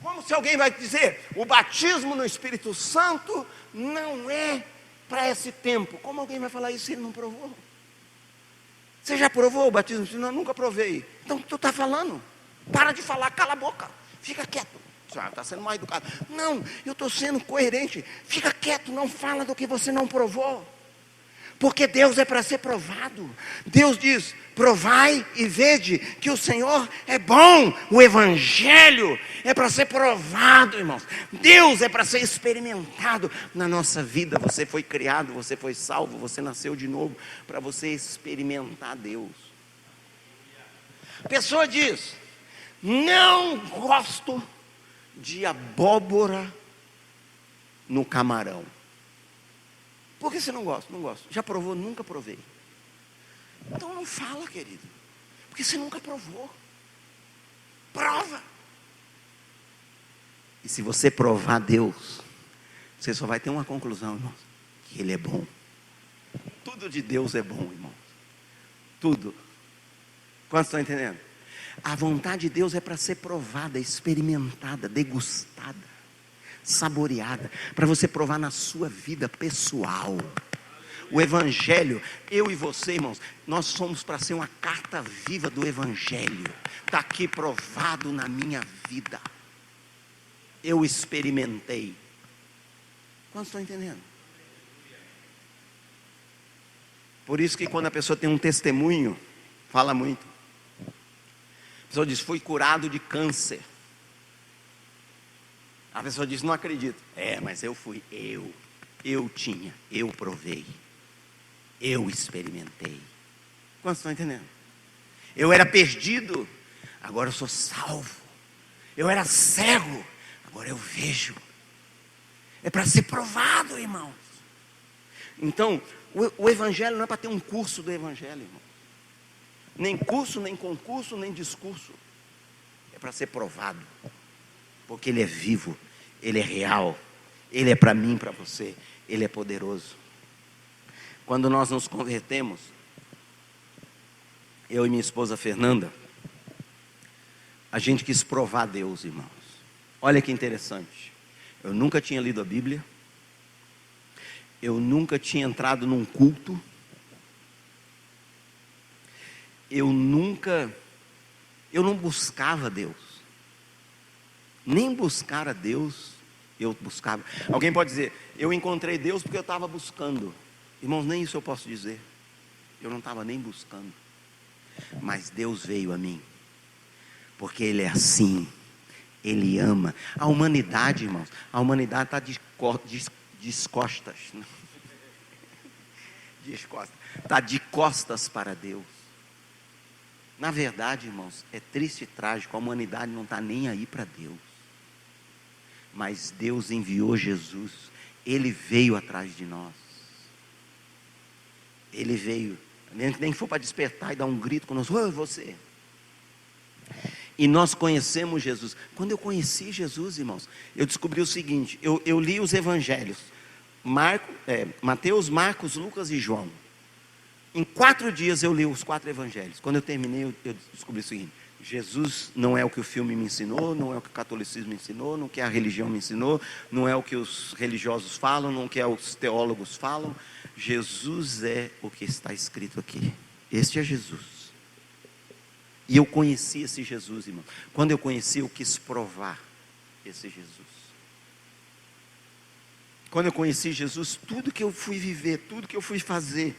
Como se alguém vai dizer, o batismo no Espírito Santo não é para esse tempo. Como alguém vai falar isso se ele não provou? Você já provou o batismo? Não, eu nunca provei. Então tu está falando. Para de falar, cala a boca. Fica quieto. Está sendo mal educado. Não, eu estou sendo coerente. Fica quieto, não fala do que você não provou. Porque Deus é para ser provado. Deus diz, provai e vede que o Senhor é bom. O Evangelho é para ser provado, irmãos. Deus é para ser experimentado na nossa vida. Você foi criado, você foi salvo, você nasceu de novo para você experimentar Deus. A pessoa diz, não gosto de abóbora no camarão. Por que você não gosta? Não gosto. Já provou? Nunca provei. Então não fala, querido. Porque você nunca provou. Prova. E se você provar Deus, você só vai ter uma conclusão, irmãos. Que Ele é bom. Tudo de Deus é bom, irmãos. Tudo. Quantos estão entendendo? A vontade de Deus é para ser provada, experimentada, degustada, saboreada, para você provar na sua vida pessoal. O Evangelho, eu e você, irmãos, nós somos para ser uma carta viva do Evangelho. Está aqui provado na minha vida. Eu experimentei. Quantos estão entendendo? Por isso que quando a pessoa tem um testemunho, fala muito. A pessoa diz, fui curado de câncer. A pessoa diz, não acredito. Mas eu fui, eu tinha, eu provei, eu experimentei. Quantos estão entendendo? Eu era perdido, agora eu sou salvo. Eu era cego, agora eu vejo. É para ser provado, irmãos. Então, o Evangelho não é para ter um curso do Evangelho, irmão. Nem curso, nem concurso, nem discurso. É para ser provado. Porque Ele é vivo, Ele é real, Ele é para mim, para você, Ele é poderoso. Quando nós nos convertemos, eu e minha esposa Fernanda, a gente quis provar Deus, irmãos. Olha que interessante. Eu nunca tinha lido a Bíblia, eu nunca tinha entrado num culto, eu não buscava Deus. Nem buscar a Deus eu buscava. Alguém pode dizer, eu encontrei Deus porque eu estava buscando. Irmãos, nem isso eu posso dizer. Eu não estava nem buscando. Mas Deus veio a mim. Porque Ele é assim. Ele ama. A humanidade, irmãos, a humanidade está descostas. Está de costas para Deus. Na verdade, irmãos, é triste e trágico. A humanidade não está nem aí para Deus. Mas Deus enviou Jesus. Ele veio atrás de nós. Ele veio. Nem que for para despertar e dar um grito conosco. Oi, você. E nós conhecemos Jesus. Quando eu conheci Jesus, irmãos, eu descobri o seguinte. Eu li os evangelhos. Mateus, Marcos, Lucas e João. Em 4 dias eu li os 4 evangelhos. Quando eu terminei, eu descobri o seguinte. Jesus não é o que o filme me ensinou, não é o que o catolicismo me ensinou, não é o que a religião me ensinou, não é o que os religiosos falam, não é o que os teólogos falam. Jesus é o que está escrito aqui. Este é Jesus. E eu conheci esse Jesus, irmão. Quando eu conheci, eu quis provar esse Jesus. Quando eu conheci Jesus, tudo que eu fui viver, tudo que eu fui fazer,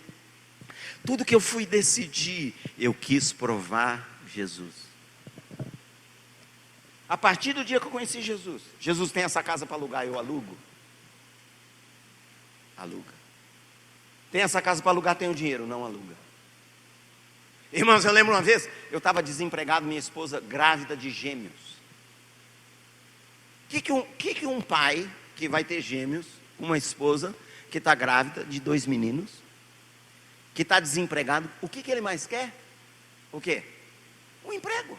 tudo que eu fui decidir, eu quis provar Jesus. A partir do dia que eu conheci Jesus, Jesus tem essa casa para alugar, eu alugo? Aluga. Tem essa casa para alugar, tenho dinheiro? Não aluga. Irmãos, eu lembro uma vez, eu estava desempregado, minha esposa grávida de gêmeos. O que um pai que vai ter gêmeos, uma esposa, que está grávida de 2 meninos, que está desempregado. O que ele mais quer? O quê? Um emprego.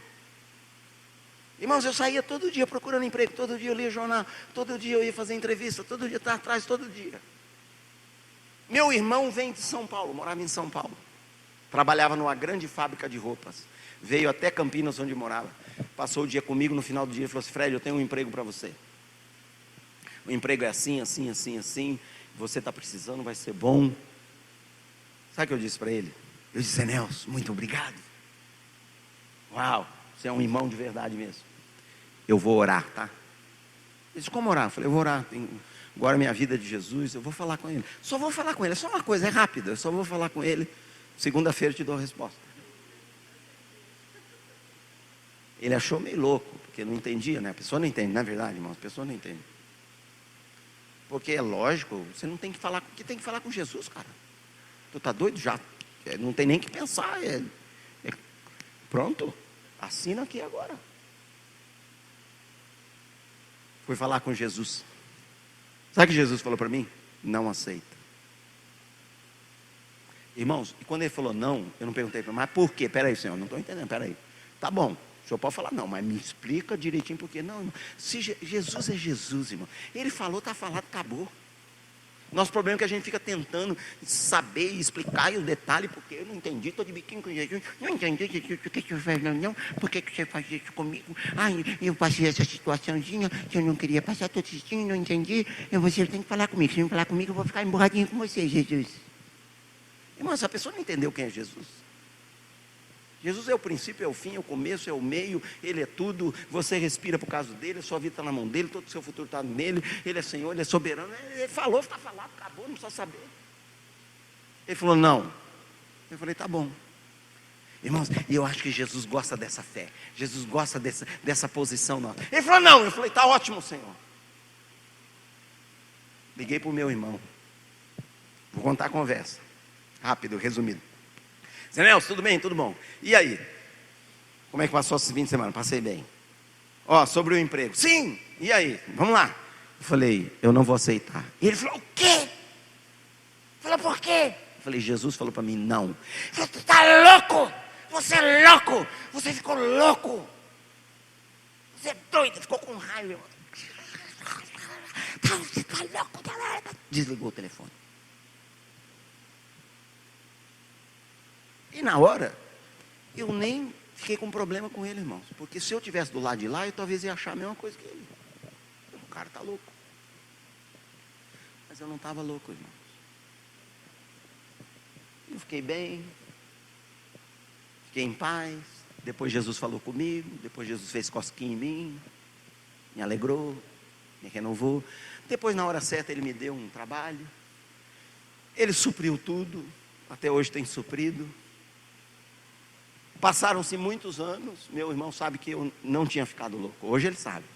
Irmãos, eu saía todo dia procurando emprego, todo dia eu lia jornal, todo dia eu ia fazer entrevista, todo dia estava atrás, todo dia. Meu irmão vem de São Paulo, morava em São Paulo, trabalhava numa grande fábrica de roupas, veio até Campinas, onde morava, passou o dia comigo, no final do dia falou assim: Fred, eu tenho um emprego para você. O emprego é assim, assim, assim, assim, você está precisando, vai ser bom. Sabe o que eu disse para ele? Eu disse: Nelson, muito obrigado. Uau, você é um irmão de verdade mesmo. Eu vou orar, tá? Ele disse: como orar? Eu falei: eu vou orar, agora minha vida é de Jesus, eu vou falar com ele. Só vou falar com ele, é só uma coisa, é rápido, eu só vou falar com ele, segunda-feira eu te dou a resposta. Ele achou meio louco, porque não entendia, né? A pessoa não entende, não é verdade, irmão? A pessoa não entende. Porque é lógico, você não tem que falar, porque tem que falar com Jesus, cara. Tu tá doido já? Não tem nem que pensar, pronto, assina aqui agora. Fui falar com Jesus. Sabe o que Jesus falou para mim? Não aceita. Irmãos, e quando ele falou não, eu não perguntei para ele: mas por quê? Peraí, senhor, não estou entendendo, peraí. Tá bom, o senhor pode falar não, mas me explica direitinho por quê. Não, irmão, se Jesus é Jesus, irmão. Ele falou, está falado, acabou. Nosso problema é que a gente fica tentando saber e explicar e o detalhe, porque eu não entendi, estou de biquinho com Jesus, não entendi, Jesus, por que você faz não? Por que você faz isso comigo? Ai, eu passei essa situaçãozinha que eu não queria passar, estou assistindo, não entendi, você tem que falar comigo, se não falar comigo eu vou ficar emburradinho com você, Jesus. Irmão, essa pessoa não entendeu quem é Jesus. Jesus é o princípio, é o fim, é o começo, é o meio, Ele é tudo, você respira por causa dele, a sua vida está na mão dele, todo o seu futuro está nele, Ele é Senhor, Ele é soberano, Ele falou, está falado, acabou, não precisa saber. Ele falou não. Eu falei: tá bom. Irmãos, e eu acho que Jesus gosta dessa fé, Jesus gosta dessa posição nossa. Ele falou não, eu falei: tá ótimo, Senhor. Liguei para o meu irmão, vou contar a conversa, rápido, resumido. Zé Nelson, tudo bem? Tudo bom? E aí? Como é que passou esse fim de semana? Passei bem. Ó, sobre o emprego. Sim! E aí? Vamos lá. Eu falei: eu não vou aceitar. E ele falou: o quê? Falou: por quê? Eu falei: Jesus falou para mim não. Ele falou: tu tá louco! Você é louco! Você ficou louco! Você é doido! Ficou com raiva. Você tá louco! Desligou o telefone. E na hora, eu nem fiquei com problema com ele, irmãos. Porque se eu estivesse do lado de lá, eu talvez ia achar a mesma coisa que ele. O cara está louco. Mas eu não estava louco, irmãos. Eu fiquei bem. Fiquei em paz. Depois Jesus falou comigo. Depois Jesus fez cosquinha em mim. Me alegrou. Me renovou. Depois, na hora certa, Ele me deu um trabalho. Ele supriu tudo. Até hoje tem suprido. Passaram-se muitos anos, meu irmão sabe que eu não tinha ficado louco. Hoje ele sabe.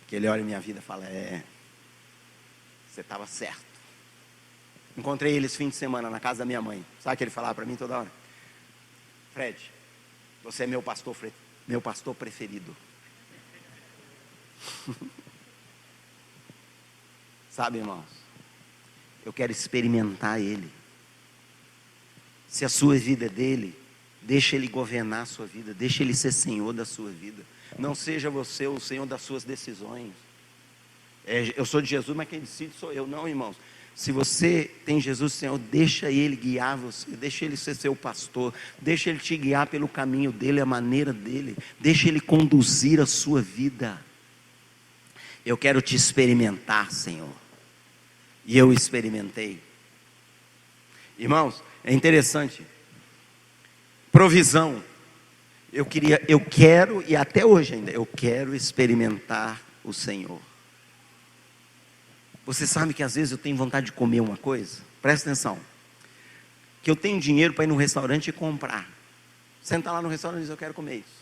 Que ele olha minha vida e fala: você estava certo. Encontrei ele esse fim de semana na casa da minha mãe. Sabe o que ele falava para mim toda hora? Fred, você é meu pastor preferido. Sabe, irmãos, eu quero experimentar ele. Se a sua vida é dele, deixa ele governar a sua vida, deixa ele ser senhor da sua vida. Não seja você o senhor das suas decisões. Eu sou de Jesus, mas quem decide sou eu. Não, irmãos. Se você tem Jesus Senhor, deixa Ele guiar você, deixa Ele ser seu pastor, deixa Ele te guiar pelo caminho dEle, a maneira dEle, deixa Ele conduzir a sua vida. Eu quero te experimentar, Senhor. E eu experimentei. Irmãos, é interessante. Provisão. Eu quero, e até hoje ainda, eu quero experimentar o Senhor. Você sabe que às vezes eu tenho vontade de comer uma coisa? Presta atenção. Que eu tenho dinheiro para ir no restaurante e comprar. Senta lá no restaurante e diz: eu quero comer isso.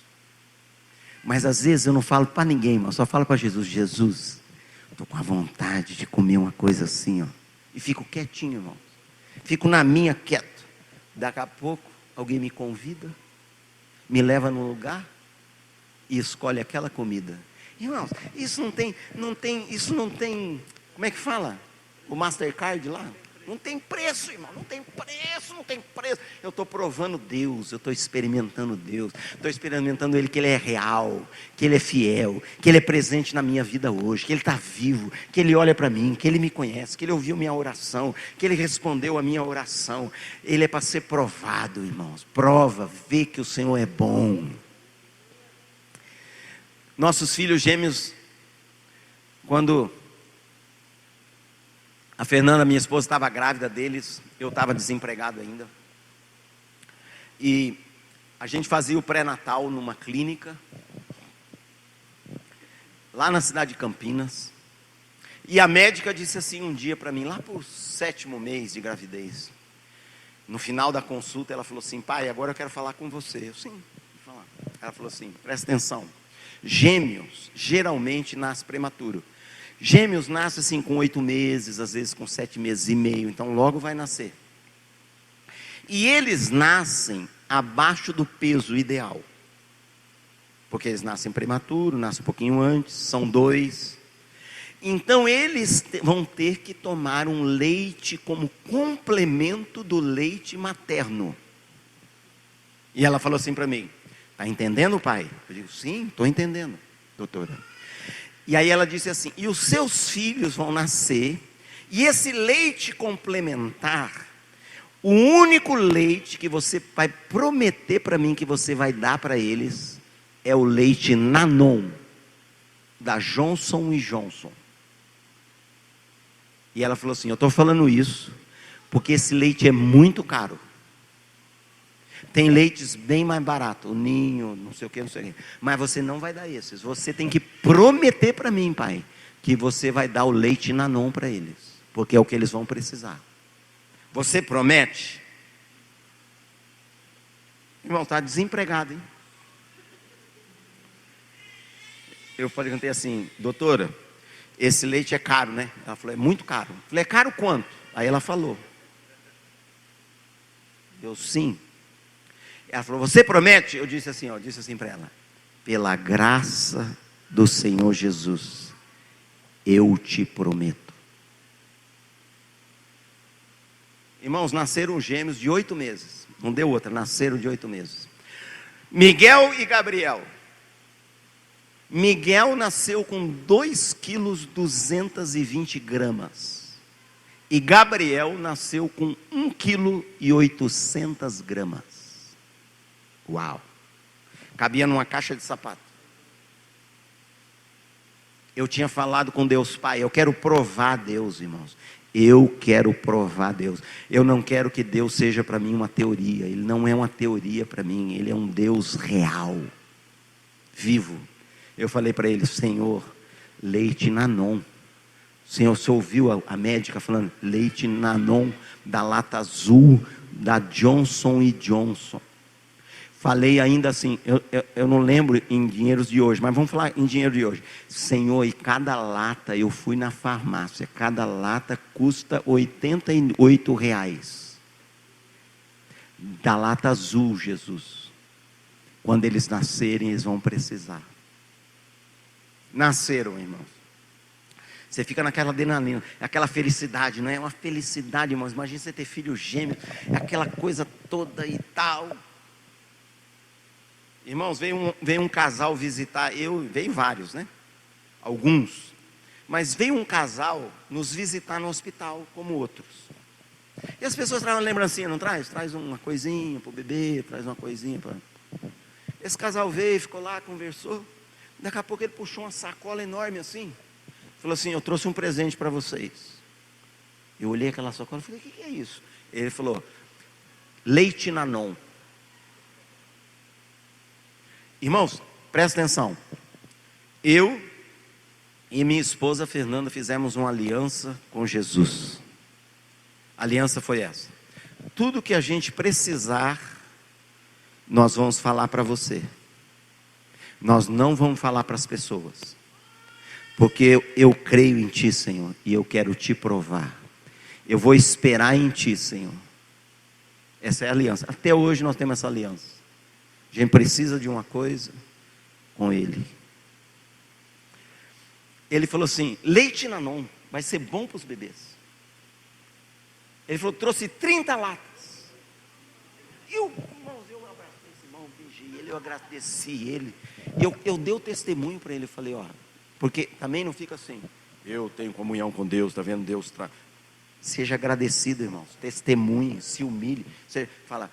Mas às vezes eu não falo para ninguém, irmão, só falo para Jesus: Jesus, estou com a vontade de comer uma coisa assim, ó. E fico quietinho, irmão. Fico na minha quieto. Daqui a pouco alguém me convida, me leva num lugar e escolhe aquela comida. Irmãos, isso não tem, como é que fala? O Mastercard lá. Não tem preço, irmão, não tem preço, não tem preço. Eu estou provando Deus, eu estou experimentando Deus, estou experimentando Ele, que Ele é real, que Ele é fiel, que Ele é presente na minha vida hoje, que Ele está vivo, que Ele olha para mim, que Ele me conhece, que Ele ouviu minha oração, que Ele respondeu a minha oração. Ele é para ser provado, irmãos. Prova, vê que o Senhor é bom. Nossos filhos gêmeos, quando a Fernanda, minha esposa, estava grávida deles, eu estava desempregado ainda. E a gente fazia o pré-natal numa clínica, lá na cidade de Campinas. E a médica disse assim um dia para mim, lá para o 7º mês de gravidez. No final da consulta, ela falou assim: pai, agora eu quero falar com você. Eu, sim, vou falar. Ela falou assim: presta atenção. Gêmeos geralmente nascem prematuro. Gêmeos nascem assim com 8 meses, às vezes com 7 meses e meio, então logo vai nascer. E eles nascem abaixo do peso ideal, porque eles nascem prematuro, nascem um pouquinho antes, são 2. Então eles vão ter que tomar um leite como complemento do leite materno. E ela falou assim para mim: está entendendo, pai? Eu digo: sim, estou entendendo, doutora. E aí ela disse assim: e os seus filhos vão nascer, e esse leite complementar, o único leite que você vai prometer para mim que você vai dar para eles, é o leite Nanon, da Johnson & Johnson. E ela falou assim: eu estou falando isso, porque esse leite é muito caro. Tem leites bem mais baratos, o Ninho, não sei o que, mas você não vai dar esses. Você tem que prometer para mim, pai, que você vai dar o leite Nanon para eles, porque é o que eles vão precisar. Você promete? Irmão, está desempregado, hein? Eu perguntei assim: doutora, esse leite é caro, né? Ela falou: é muito caro. Eu falei: é caro quanto? Aí ela falou. Eu: sim. Ela falou: você promete? Eu disse assim para ela: pela graça do Senhor Jesus, eu te prometo. Irmãos, nasceram gêmeos de 8 meses. Não deu outra, nasceram de 8 meses. Miguel e Gabriel. Miguel nasceu com 2,220 kg. E Gabriel nasceu com 1,8 kg. Uau! Cabia numa caixa de sapato. Eu tinha falado com Deus: pai, eu quero provar Deus, irmãos. Eu quero provar Deus. Eu não quero que Deus seja para mim uma teoria. Ele não é uma teoria para mim. Ele é um Deus real, vivo. Eu falei para ele: Senhor, leite Nanon. Senhor, você ouviu a médica falando leite Nanon, da lata azul, da Johnson & Johnson. Falei ainda assim, eu não lembro em dinheiros de hoje, mas vamos falar em dinheiro de hoje. Senhor, e cada lata, eu fui na farmácia, cada lata custa R$88. Da lata azul, Jesus. Quando eles nascerem, eles vão precisar. Nasceram, irmãos. Você fica naquela adrenalina, aquela felicidade, não é uma felicidade, irmãos. Imagina você ter filho gêmeo, é aquela coisa toda e tal. Irmãos, veio um casal visitar, veio vários, né? Alguns. Mas veio um casal nos visitar no hospital, como outros. E as pessoas trazem uma lembrancinha, não traz? Traz uma coisinha para o bebê, traz uma coisinha para... Esse casal veio, ficou lá, conversou. Daqui a pouco ele puxou uma sacola enorme assim. Falou assim: eu trouxe um presente para vocês. Eu olhei aquela sacola e falei: o que é isso? Ele falou: leite Nanon. Irmãos, presta atenção. Eu e minha esposa Fernanda fizemos uma aliança com Jesus. A aliança foi essa: tudo que a gente precisar, nós vamos falar para você. Nós não vamos falar para as pessoas, porque eu creio em Ti, Senhor, e eu quero Te provar. Eu vou esperar em Ti, Senhor. Essa é a aliança. Até hoje nós temos essa aliança. A gente precisa de uma coisa com Ele. Ele falou assim: leite Nanon vai ser bom para os bebês. Ele falou, trouxe 30 latas. E eu abracei esse irmão, beijei ele, eu agradeci ele. Eu dei o testemunho para ele, eu falei, ó, porque também não fica assim, eu tenho comunhão com Deus, está vendo Deus. Seja agradecido, irmãos, testemunhe, se humilhe. Você fala,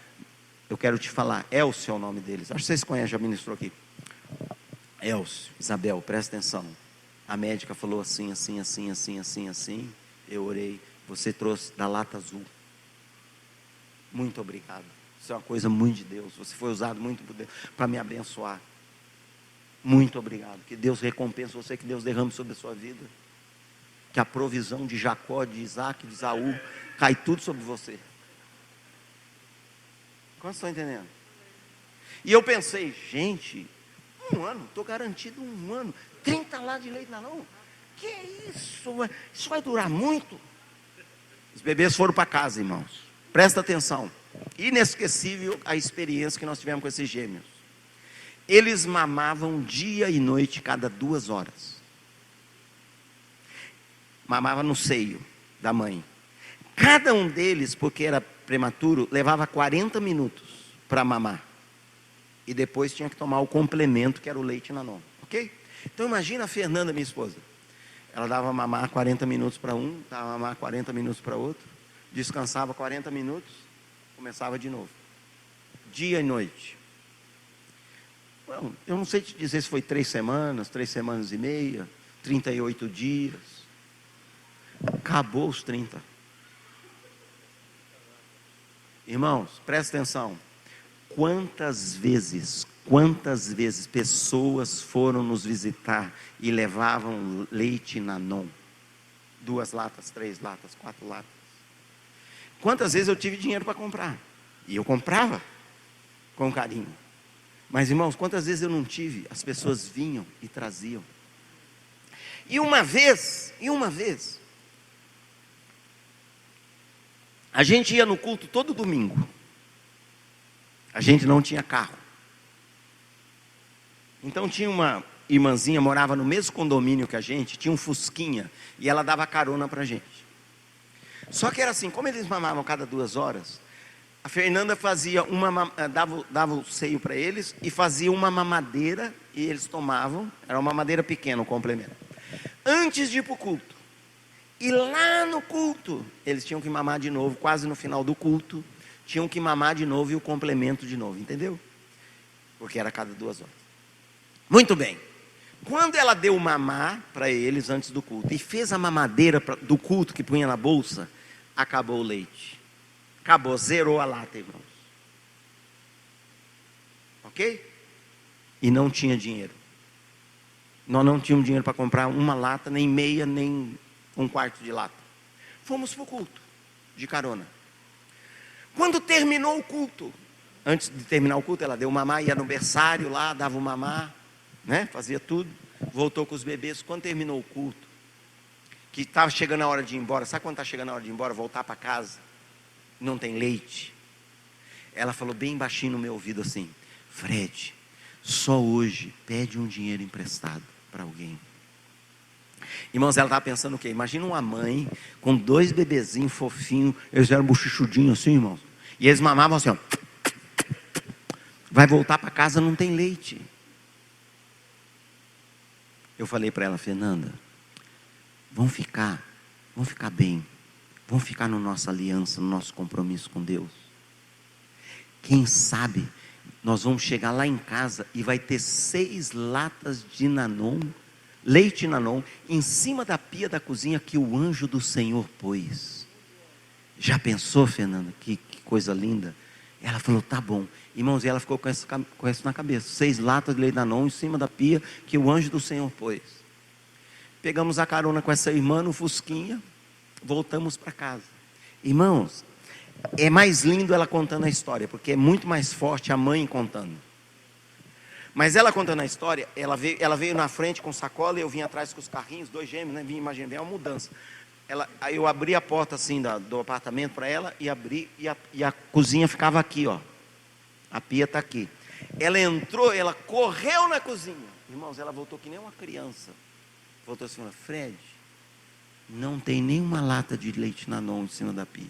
eu quero te falar, Elcio é o nome deles, acho que vocês conhecem, já ministrou aqui. Elcio, Isabel, presta atenção. A médica falou assim, assim, assim, assim, assim, assim. Eu orei, você trouxe da lata azul. Muito obrigado. Isso é uma coisa muito de Deus. Você foi usado muito por Deus para me abençoar. Muito obrigado. Que Deus recompense você, que Deus derrame sobre a sua vida. Que a provisão de Jacó, de Isaac, de Esaú, cai tudo sobre você. Quantos estão entendendo? E eu pensei, gente, 1 ano, estou garantido 1 ano. 30 lá de leite não. Que isso? Isso vai durar muito? Os bebês foram para casa, irmãos. Presta atenção. Inesquecível a experiência que nós tivemos com esses gêmeos. Eles mamavam dia e noite, cada 2 horas. Mamava no seio da mãe. Cada um deles, porque era prematuro, levava 40 minutos para mamar. E depois tinha que tomar o complemento, que era o leite Nanon. Ok? Então imagina a Fernanda, minha esposa. Ela dava mamar 40 minutos para um, dava mamar 40 minutos para outro, descansava 40 minutos, começava de novo. Dia e noite. Bom, eu não sei te dizer se foi 3 semanas, 3 semanas e meia, 38 dias. Acabou os 30. Irmãos, presta atenção. Quantas vezes pessoas foram nos visitar e levavam leite Nanon? 2 latas, 3 latas, 4 latas. Quantas vezes eu tive dinheiro para comprar? E eu comprava com carinho. Mas irmãos, quantas vezes eu não tive? As pessoas vinham e traziam. E uma vez, a gente ia no culto todo domingo. A gente não tinha carro. Então tinha uma irmãzinha, morava no mesmo condomínio que a gente, tinha um Fusquinha, e ela dava carona para a gente. Só que era assim, como eles mamavam cada 2 horas, a Fernanda fazia dava o seio para eles, e fazia uma mamadeira, e eles tomavam, era uma mamadeira pequena, o complemento, antes de ir para o culto. E lá no culto, eles tinham que mamar de novo, quase no final do culto, tinham que mamar de novo e o complemento de novo, entendeu? Porque era cada 2 horas. Muito bem. Quando ela deu mamar para eles antes do culto e fez a mamadeira do culto que punha na bolsa, acabou o leite. Acabou, zerou a lata, irmãos. Ok? E não tinha dinheiro. Nós não tínhamos dinheiro para comprar uma lata, nem meia, nem 1/4 de lata. Fomos para o culto, de carona. Quando terminou o culto, antes de terminar o culto, ela deu mamar, ia no berçário lá, dava o mamar, né? Fazia tudo, voltou com os bebês. Quando terminou o culto, que estava chegando a hora de ir embora, sabe quando está chegando a hora de ir embora, voltar para casa, não tem leite? Ela falou bem baixinho no meu ouvido assim, Fred, só hoje pede um dinheiro emprestado para alguém. Irmãos, ela estava pensando o quê? Imagina uma mãe com 2 bebezinhos fofinhos, eles eram bochichudinhos assim, irmãos, e eles mamavam assim, ó. Vai voltar para casa, não tem leite. Eu falei para ela, Fernanda, vamos ficar bem, vamos ficar na nossa aliança, no nosso compromisso com Deus. Quem sabe nós vamos chegar lá em casa e vai ter 6 latas de Nanon, leite Nanon, em cima da pia da cozinha que o anjo do Senhor pôs. Já pensou, Fernanda? Que coisa linda. Ela falou, tá bom. Irmãos, e ela ficou com isso na cabeça. 6 latas de leite Nanon em cima da pia que o anjo do Senhor pôs. Pegamos a carona com essa irmã no Fusquinha, voltamos para casa. Irmãos, é mais lindo ela contando a história, porque é muito mais forte a mãe contando. Mas ela contando a história, ela veio na frente com sacola e eu vim atrás com os carrinhos, 2 gêmeos, né? Imagina, veio uma mudança. Aí eu abri a porta assim do apartamento para ela e abri e a cozinha ficava aqui, ó. A pia está aqui. Ela entrou, ela correu na cozinha. Irmãos, ela voltou que nem uma criança. Voltou assim, Fred, não tem nenhuma lata de leite Nanon em cima da pia.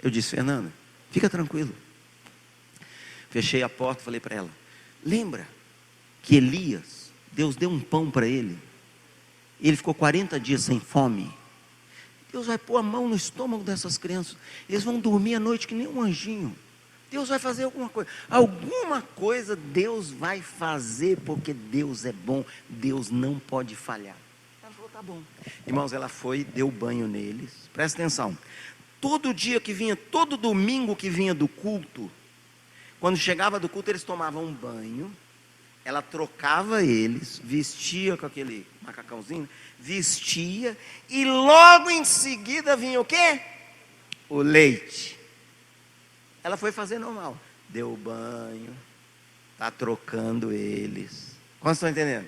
Eu disse: Fernanda, fica tranquilo. Fechei a porta, falei para ela: lembra que Elias, Deus deu um pão para ele, e ele ficou 40 dias sem fome? Deus vai pôr a mão no estômago dessas crianças, eles vão dormir à noite que nem um anjinho. Deus vai fazer alguma coisa Deus vai fazer, porque Deus é bom, Deus não pode falhar. Ela falou: tá bom. Irmãos, ela foi, deu banho neles. Presta atenção, todo dia que vinha, todo domingo que vinha do culto, quando chegava do culto, eles tomavam um banho, ela trocava eles, vestia com aquele macacãozinho, vestia, e logo em seguida vinha o quê? O leite. Ela foi fazer normal, deu o banho, está trocando eles. Quantos estão entendendo?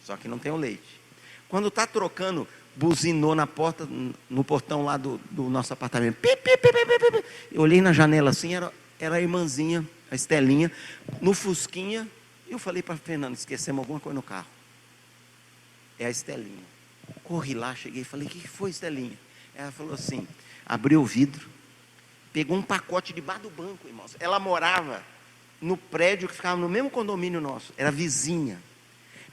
Só que não tem o leite. Quando está trocando, buzinou na porta, no portão lá do nosso apartamento. Pi, pi, pi, pi, pi, pi. Eu olhei na janela assim, era a irmãzinha, a Estelinha, no fusquinha. Eu falei para a Fernanda: esquecemos alguma coisa no carro. É a Estelinha. Corri lá, cheguei e falei: o que foi, Estelinha? Ela falou assim, abriu o vidro, pegou um pacote debaixo do banco, irmãos. Ela morava no prédio que ficava no mesmo condomínio nosso, era vizinha.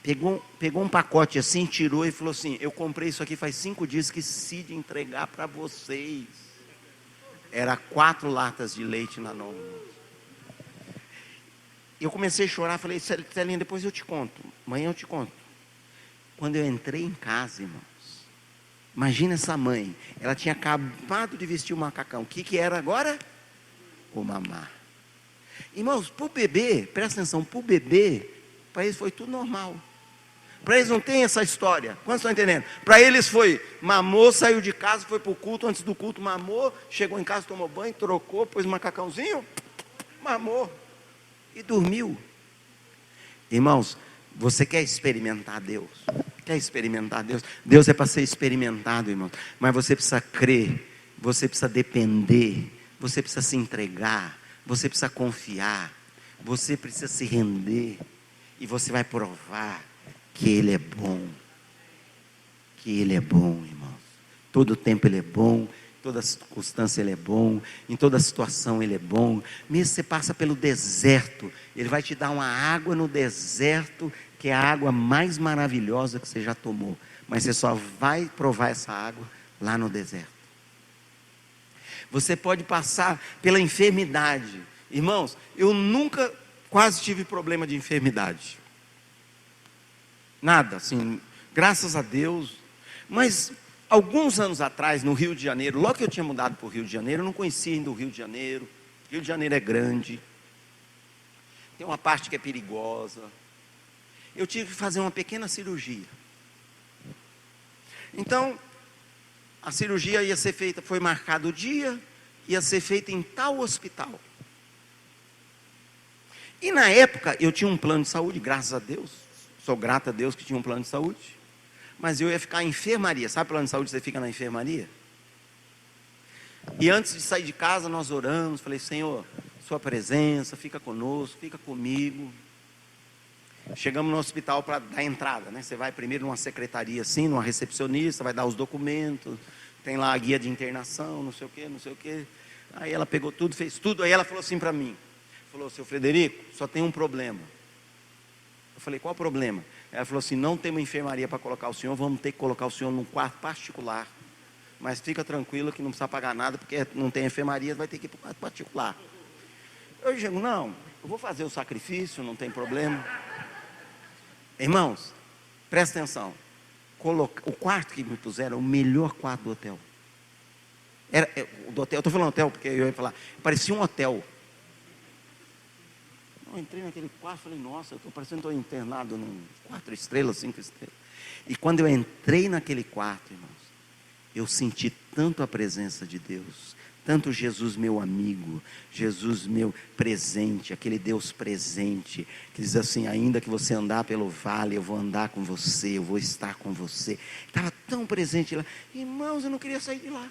Pegou um pacote assim, tirou e falou assim: eu comprei isso aqui faz 5 dias, esqueci de entregar para vocês. Era 4 latas de leite na mão. Eu comecei a chorar, falei: Celinha, depois eu te conto, amanhã eu te conto. Quando eu entrei em casa, irmãos, imagina essa mãe, ela tinha acabado de vestir o macacão. O que era agora? O mamá. Irmãos, para o bebê, presta atenção, para o bebê, para eles foi tudo normal. Para eles não tem essa história. Quantos estão entendendo? Para eles foi, mamou, saiu de casa, foi para o culto, antes do culto mamou, chegou em casa, tomou banho, trocou, pôs o macacãozinho, mamou e dormiu. Irmãos, você quer experimentar Deus? Quer experimentar Deus? Deus é para ser experimentado, irmão. Mas você precisa crer, você precisa depender, você precisa se entregar, você precisa confiar, você precisa se render, e você vai provar que Ele é bom. Que Ele é bom, irmãos. Todo tempo Ele é bom, toda circunstância Ele é bom, em toda situação Ele é bom. Mesmo se você passa pelo deserto, Ele vai te dar uma água no deserto, que é a água mais maravilhosa que você já tomou, mas você só vai provar essa água lá no deserto. Você pode passar pela enfermidade. Irmãos, eu nunca quase tive problema de enfermidade, nada, assim, graças a Deus. Mas alguns anos atrás, no Rio de Janeiro, logo que eu tinha mudado para o Rio de Janeiro, eu não conhecia ainda o Rio de Janeiro. Rio de Janeiro é grande, tem uma parte que é perigosa. Eu tive que fazer uma pequena cirurgia. Então, a cirurgia ia ser feita, foi marcado o dia, ia ser feita em tal hospital. E na época, eu tinha um plano de saúde, graças a Deus, sou grato a Deus que tinha um plano de saúde, mas eu ia ficar em enfermaria. Sabe plano de saúde, você fica na enfermaria? E antes de sair de casa, nós oramos, falei: Senhor, sua presença, fica conosco, fica comigo. Chegamos no hospital para dar entrada, né? Você vai primeiro numa secretaria assim, numa recepcionista, vai dar os documentos, tem lá a guia de internação, não sei o que, não sei o que. Aí ela pegou tudo, fez tudo, aí ela falou assim para mim, falou: seu Frederico, só tem um problema. Eu falei: qual o problema? Ela falou assim: não temos enfermaria para colocar o senhor, vamos ter que colocar o senhor num quarto particular, mas fica tranquilo que não precisa pagar nada, porque não tem enfermaria, vai ter que ir para o quarto particular. Eu digo: não, eu vou fazer o sacrifício, não tem problema. Irmãos, presta atenção, o quarto que me puseram, o melhor quarto do hotel. Do hotel, eu estou falando hotel porque eu ia falar, parecia um hotel. Eu entrei naquele quarto e falei: nossa, eu estou parecendo que estou internado num 4 estrelas, 5 estrelas. E quando eu entrei naquele quarto, irmãos, eu senti tanto a presença de Deus, tanto Jesus meu amigo, Jesus meu presente, aquele Deus presente, que diz assim: ainda que você andar pelo vale, eu vou andar com você, eu vou estar com você. Estava tão presente lá, irmãos, eu não queria sair de lá.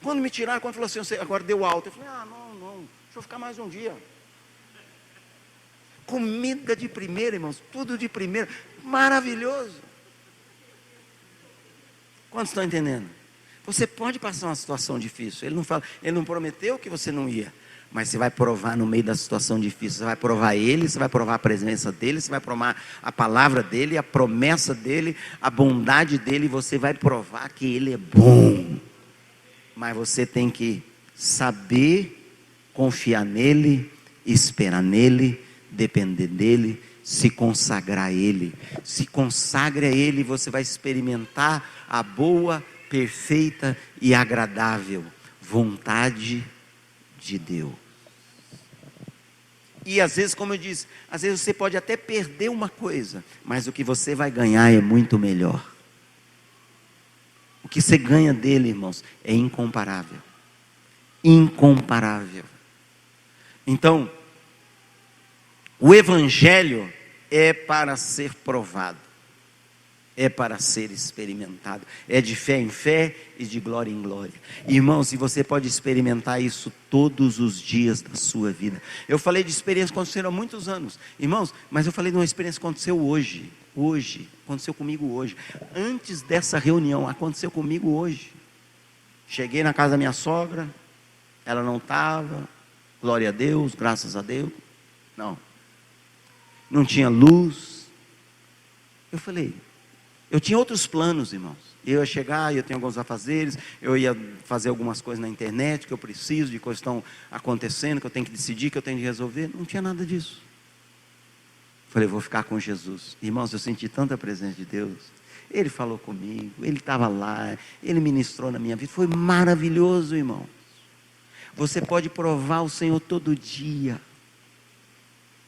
Quando me tiraram, quando falou assim: agora deu alta, eu falei: não, deixa eu ficar mais um dia. Comida de primeira, irmãos, tudo de primeira, maravilhoso. Quantos estão entendendo? Você pode passar uma situação difícil. Ele não prometeu que você não ia. Mas você vai provar no meio da situação difícil. Você vai provar Ele, você vai provar a presença dEle, você vai provar a palavra dEle, a promessa dEle, a bondade dEle. Você vai provar que Ele é bom. Mas você tem que saber confiar nele, esperar nele, depender dele, se consagrar a Ele. Se consagre a Ele, você vai experimentar a boa, perfeita e agradável vontade de Deus. E às vezes, como eu disse, às vezes você pode até perder uma coisa, mas o que você vai ganhar é muito melhor. O que você ganha dele, irmãos, é incomparável. Incomparável. Então, o Evangelho é para ser provado, é para ser experimentado, é de fé em fé e de glória em glória. Irmãos, e você pode experimentar isso todos os dias da sua vida. Eu falei de experiências que aconteceram há muitos anos, irmãos, mas eu falei de uma experiência que aconteceu hoje, aconteceu comigo hoje, antes dessa reunião, aconteceu comigo hoje. Cheguei na casa da minha sogra, ela não estava, glória a Deus, graças a Deus, não tinha luz. Eu falei, eu tinha outros planos, irmãos. Eu ia chegar, eu tenho alguns afazeres, eu ia fazer algumas coisas na internet que eu preciso, de coisas que estão acontecendo, que eu tenho que decidir, que eu tenho que resolver. Não tinha nada disso. Falei, vou ficar com Jesus. Irmãos, eu senti tanta presença de Deus. Ele falou comigo, Ele estava lá, Ele ministrou na minha vida. Foi maravilhoso, irmão. Você pode provar o Senhor todo dia.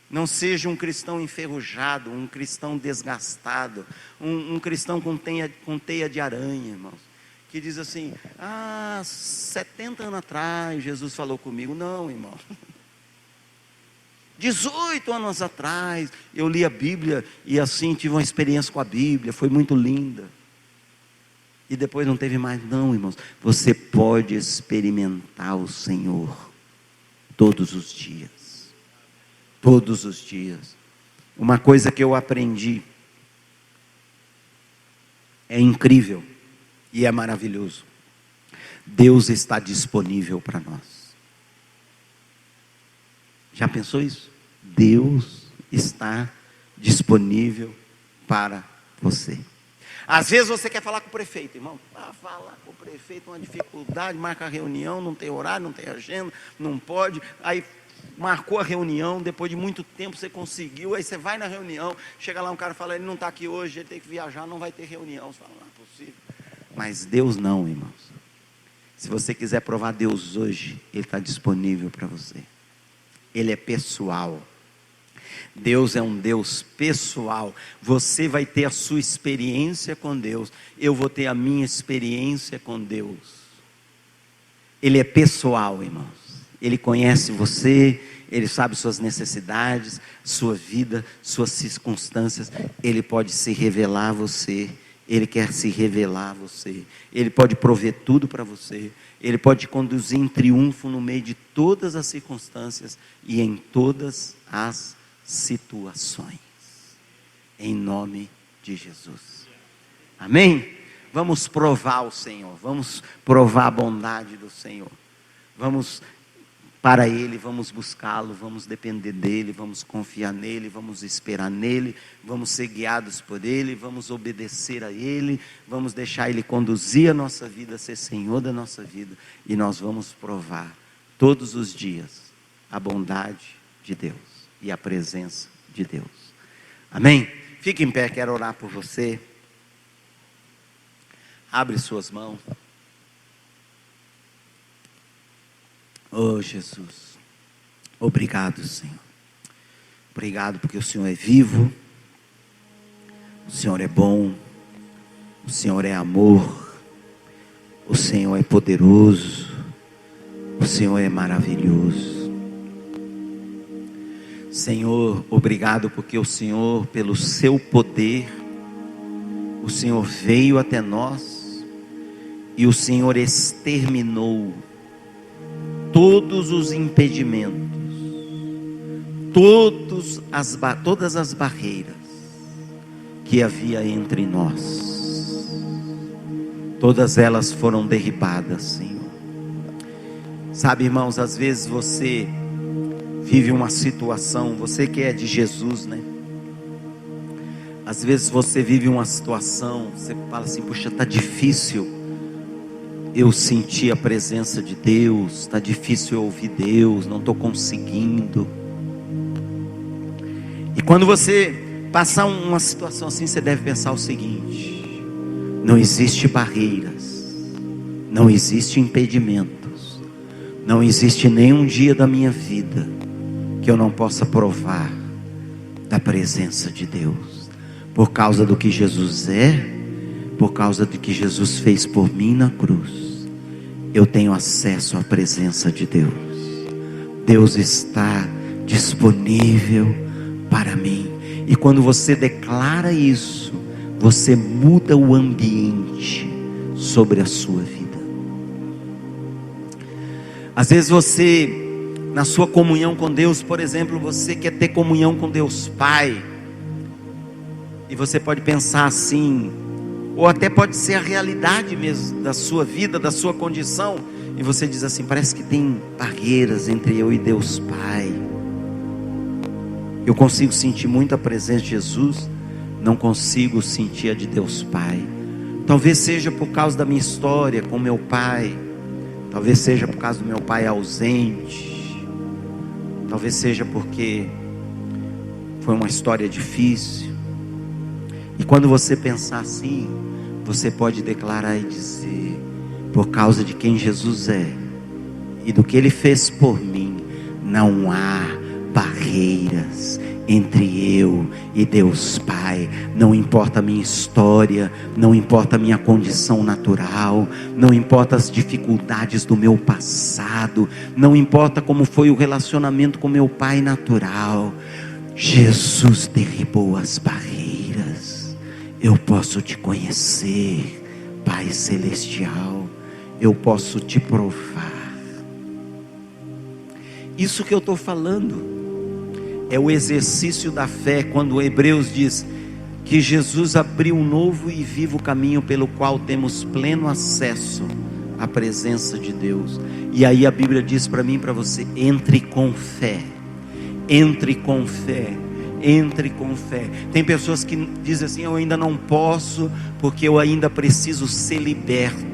Não seja um cristão enferrujado, um cristão desgastado, um cristão com teia de aranha, irmãos, que diz assim, 70 anos atrás Jesus falou comigo. Não, irmão, 18 anos atrás eu li a Bíblia e assim tive uma experiência com a Bíblia, foi muito linda, e depois não teve mais. Não, irmãos, você pode experimentar o Senhor todos os dias. Todos os dias. Uma coisa que eu aprendi, é incrível e é maravilhoso. Deus está disponível para nós. Já pensou isso? Deus está disponível para você. Às vezes você quer falar com o prefeito, irmão. Falar com o prefeito é uma dificuldade, marca a reunião, não tem horário, não tem agenda, não pode. Aí marcou a reunião, depois de muito tempo você conseguiu, aí você vai na reunião, chega lá um cara e fala, ele não está aqui hoje, ele tem que viajar, não vai ter reunião. Você fala, não é possível. Mas Deus não, irmãos. Se você quiser provar Deus hoje, Ele está disponível para você. Ele é pessoal. Deus é um Deus pessoal. Você vai ter a sua experiência com Deus, eu vou ter a minha experiência com Deus. Ele é pessoal, irmãos. Ele conhece você, Ele sabe suas necessidades, sua vida, suas circunstâncias. Ele pode se revelar a você, Ele quer se revelar a você. Ele pode prover tudo para você, Ele pode te conduzir em triunfo no meio de todas as circunstâncias e em todas as situações, em nome de Jesus, amém? Vamos provar o Senhor, vamos provar a bondade do Senhor, vamos para Ele, vamos buscá-lo, vamos depender dEle, vamos confiar nele, vamos esperar nele, vamos ser guiados por Ele, vamos obedecer a Ele, vamos deixar Ele conduzir a nossa vida, ser Senhor da nossa vida, e nós vamos provar todos os dias a bondade de Deus e a presença de Deus, amém? Fique em pé, quero orar por você. Abre suas mãos. Oh Jesus, obrigado Senhor, obrigado porque o Senhor é vivo, o Senhor é bom, o Senhor é amor, o Senhor é poderoso, o Senhor é maravilhoso. Senhor, obrigado porque o Senhor, pelo seu poder, o Senhor veio até nós e o Senhor exterminou todos os impedimentos, todas as barreiras que havia entre nós. todas elas foram derribadas, Senhor. Sabe, irmãos, às vezes você vive uma situação, você que é de Jesus, né? Às vezes você vive uma situação, você fala assim: puxa, está difícil eu sentir a presença de Deus, está difícil eu ouvir Deus, não estou conseguindo. E quando você passar uma situação assim, você deve pensar o seguinte: não existe barreiras, não existe impedimentos, não existe nenhum dia da minha vida que eu não possa provar da presença de Deus, por causa do que Jesus é, por causa do que Jesus fez por mim na cruz. Eu tenho acesso à presença de Deus. Deus está disponível para mim. E quando você declara isso, você muda o ambiente sobre a sua vida. Às vezes você, na sua comunhão com Deus, por exemplo, você quer ter comunhão com Deus Pai, e você pode pensar assim, ou até pode ser a realidade mesmo da sua vida, da sua condição, e você diz assim: parece que tem barreiras entre eu e Deus Pai. Eu consigo sentir muita presença de Jesus, não consigo sentir a de Deus Pai. Talvez seja por causa da minha história com meu pai, talvez seja por causa do meu pai ausente, talvez seja porque foi uma história difícil. E quando você pensar assim, você pode declarar e dizer: por causa de quem Jesus é e do que Ele fez por mim, não há barreiras entre eu e Deus Pai. Não importa a minha história, não importa a minha condição natural, não importa as dificuldades do meu passado, não importa como foi o relacionamento com meu pai natural. Jesus derribou as barreiras. Eu posso te conhecer, Pai Celestial, eu posso te provar. Isso que eu estou falando é o exercício da fé, quando Hebreus diz que Jesus abriu um novo e vivo caminho pelo qual temos pleno acesso à presença de Deus. E aí a Bíblia diz para mim e para você: entre com fé, entre com fé, entre com fé. Tem pessoas que dizem assim: eu ainda não posso porque eu ainda preciso ser liberto,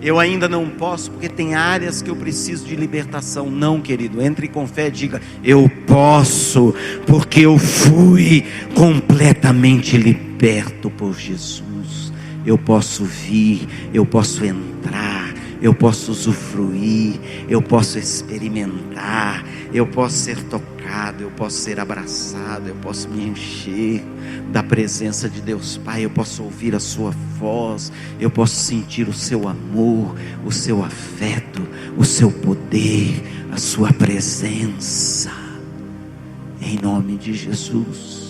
eu ainda não posso porque tem áreas que eu preciso de libertação. Não, querido, entre com fé, diga: eu posso porque eu fui completamente liberto por Jesus. Eu posso vir, eu posso entrar, eu posso usufruir, eu posso experimentar, eu posso ser tocado, eu posso ser abraçado, eu posso me encher da presença de Deus Pai, eu posso ouvir a sua voz, eu posso sentir o seu amor, o seu afeto, o seu poder, a sua presença, em nome de Jesus,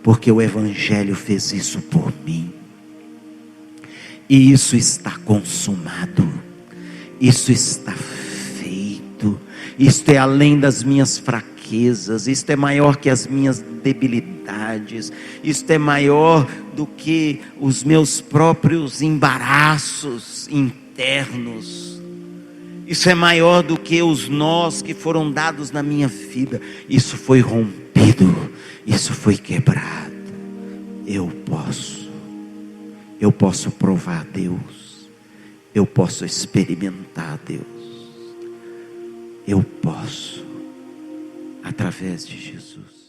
porque o Evangelho fez isso por mim. E isso está consumado, isso está feito, isto é além das minhas fraquezas, isto é maior que as minhas debilidades, isto é maior do que os meus próprios embaraços internos, isso é maior do que os nós que foram dados na minha vida. Isso foi rompido, isso foi quebrado. Eu posso provar Deus, eu posso experimentar Deus, eu posso, através de Jesus.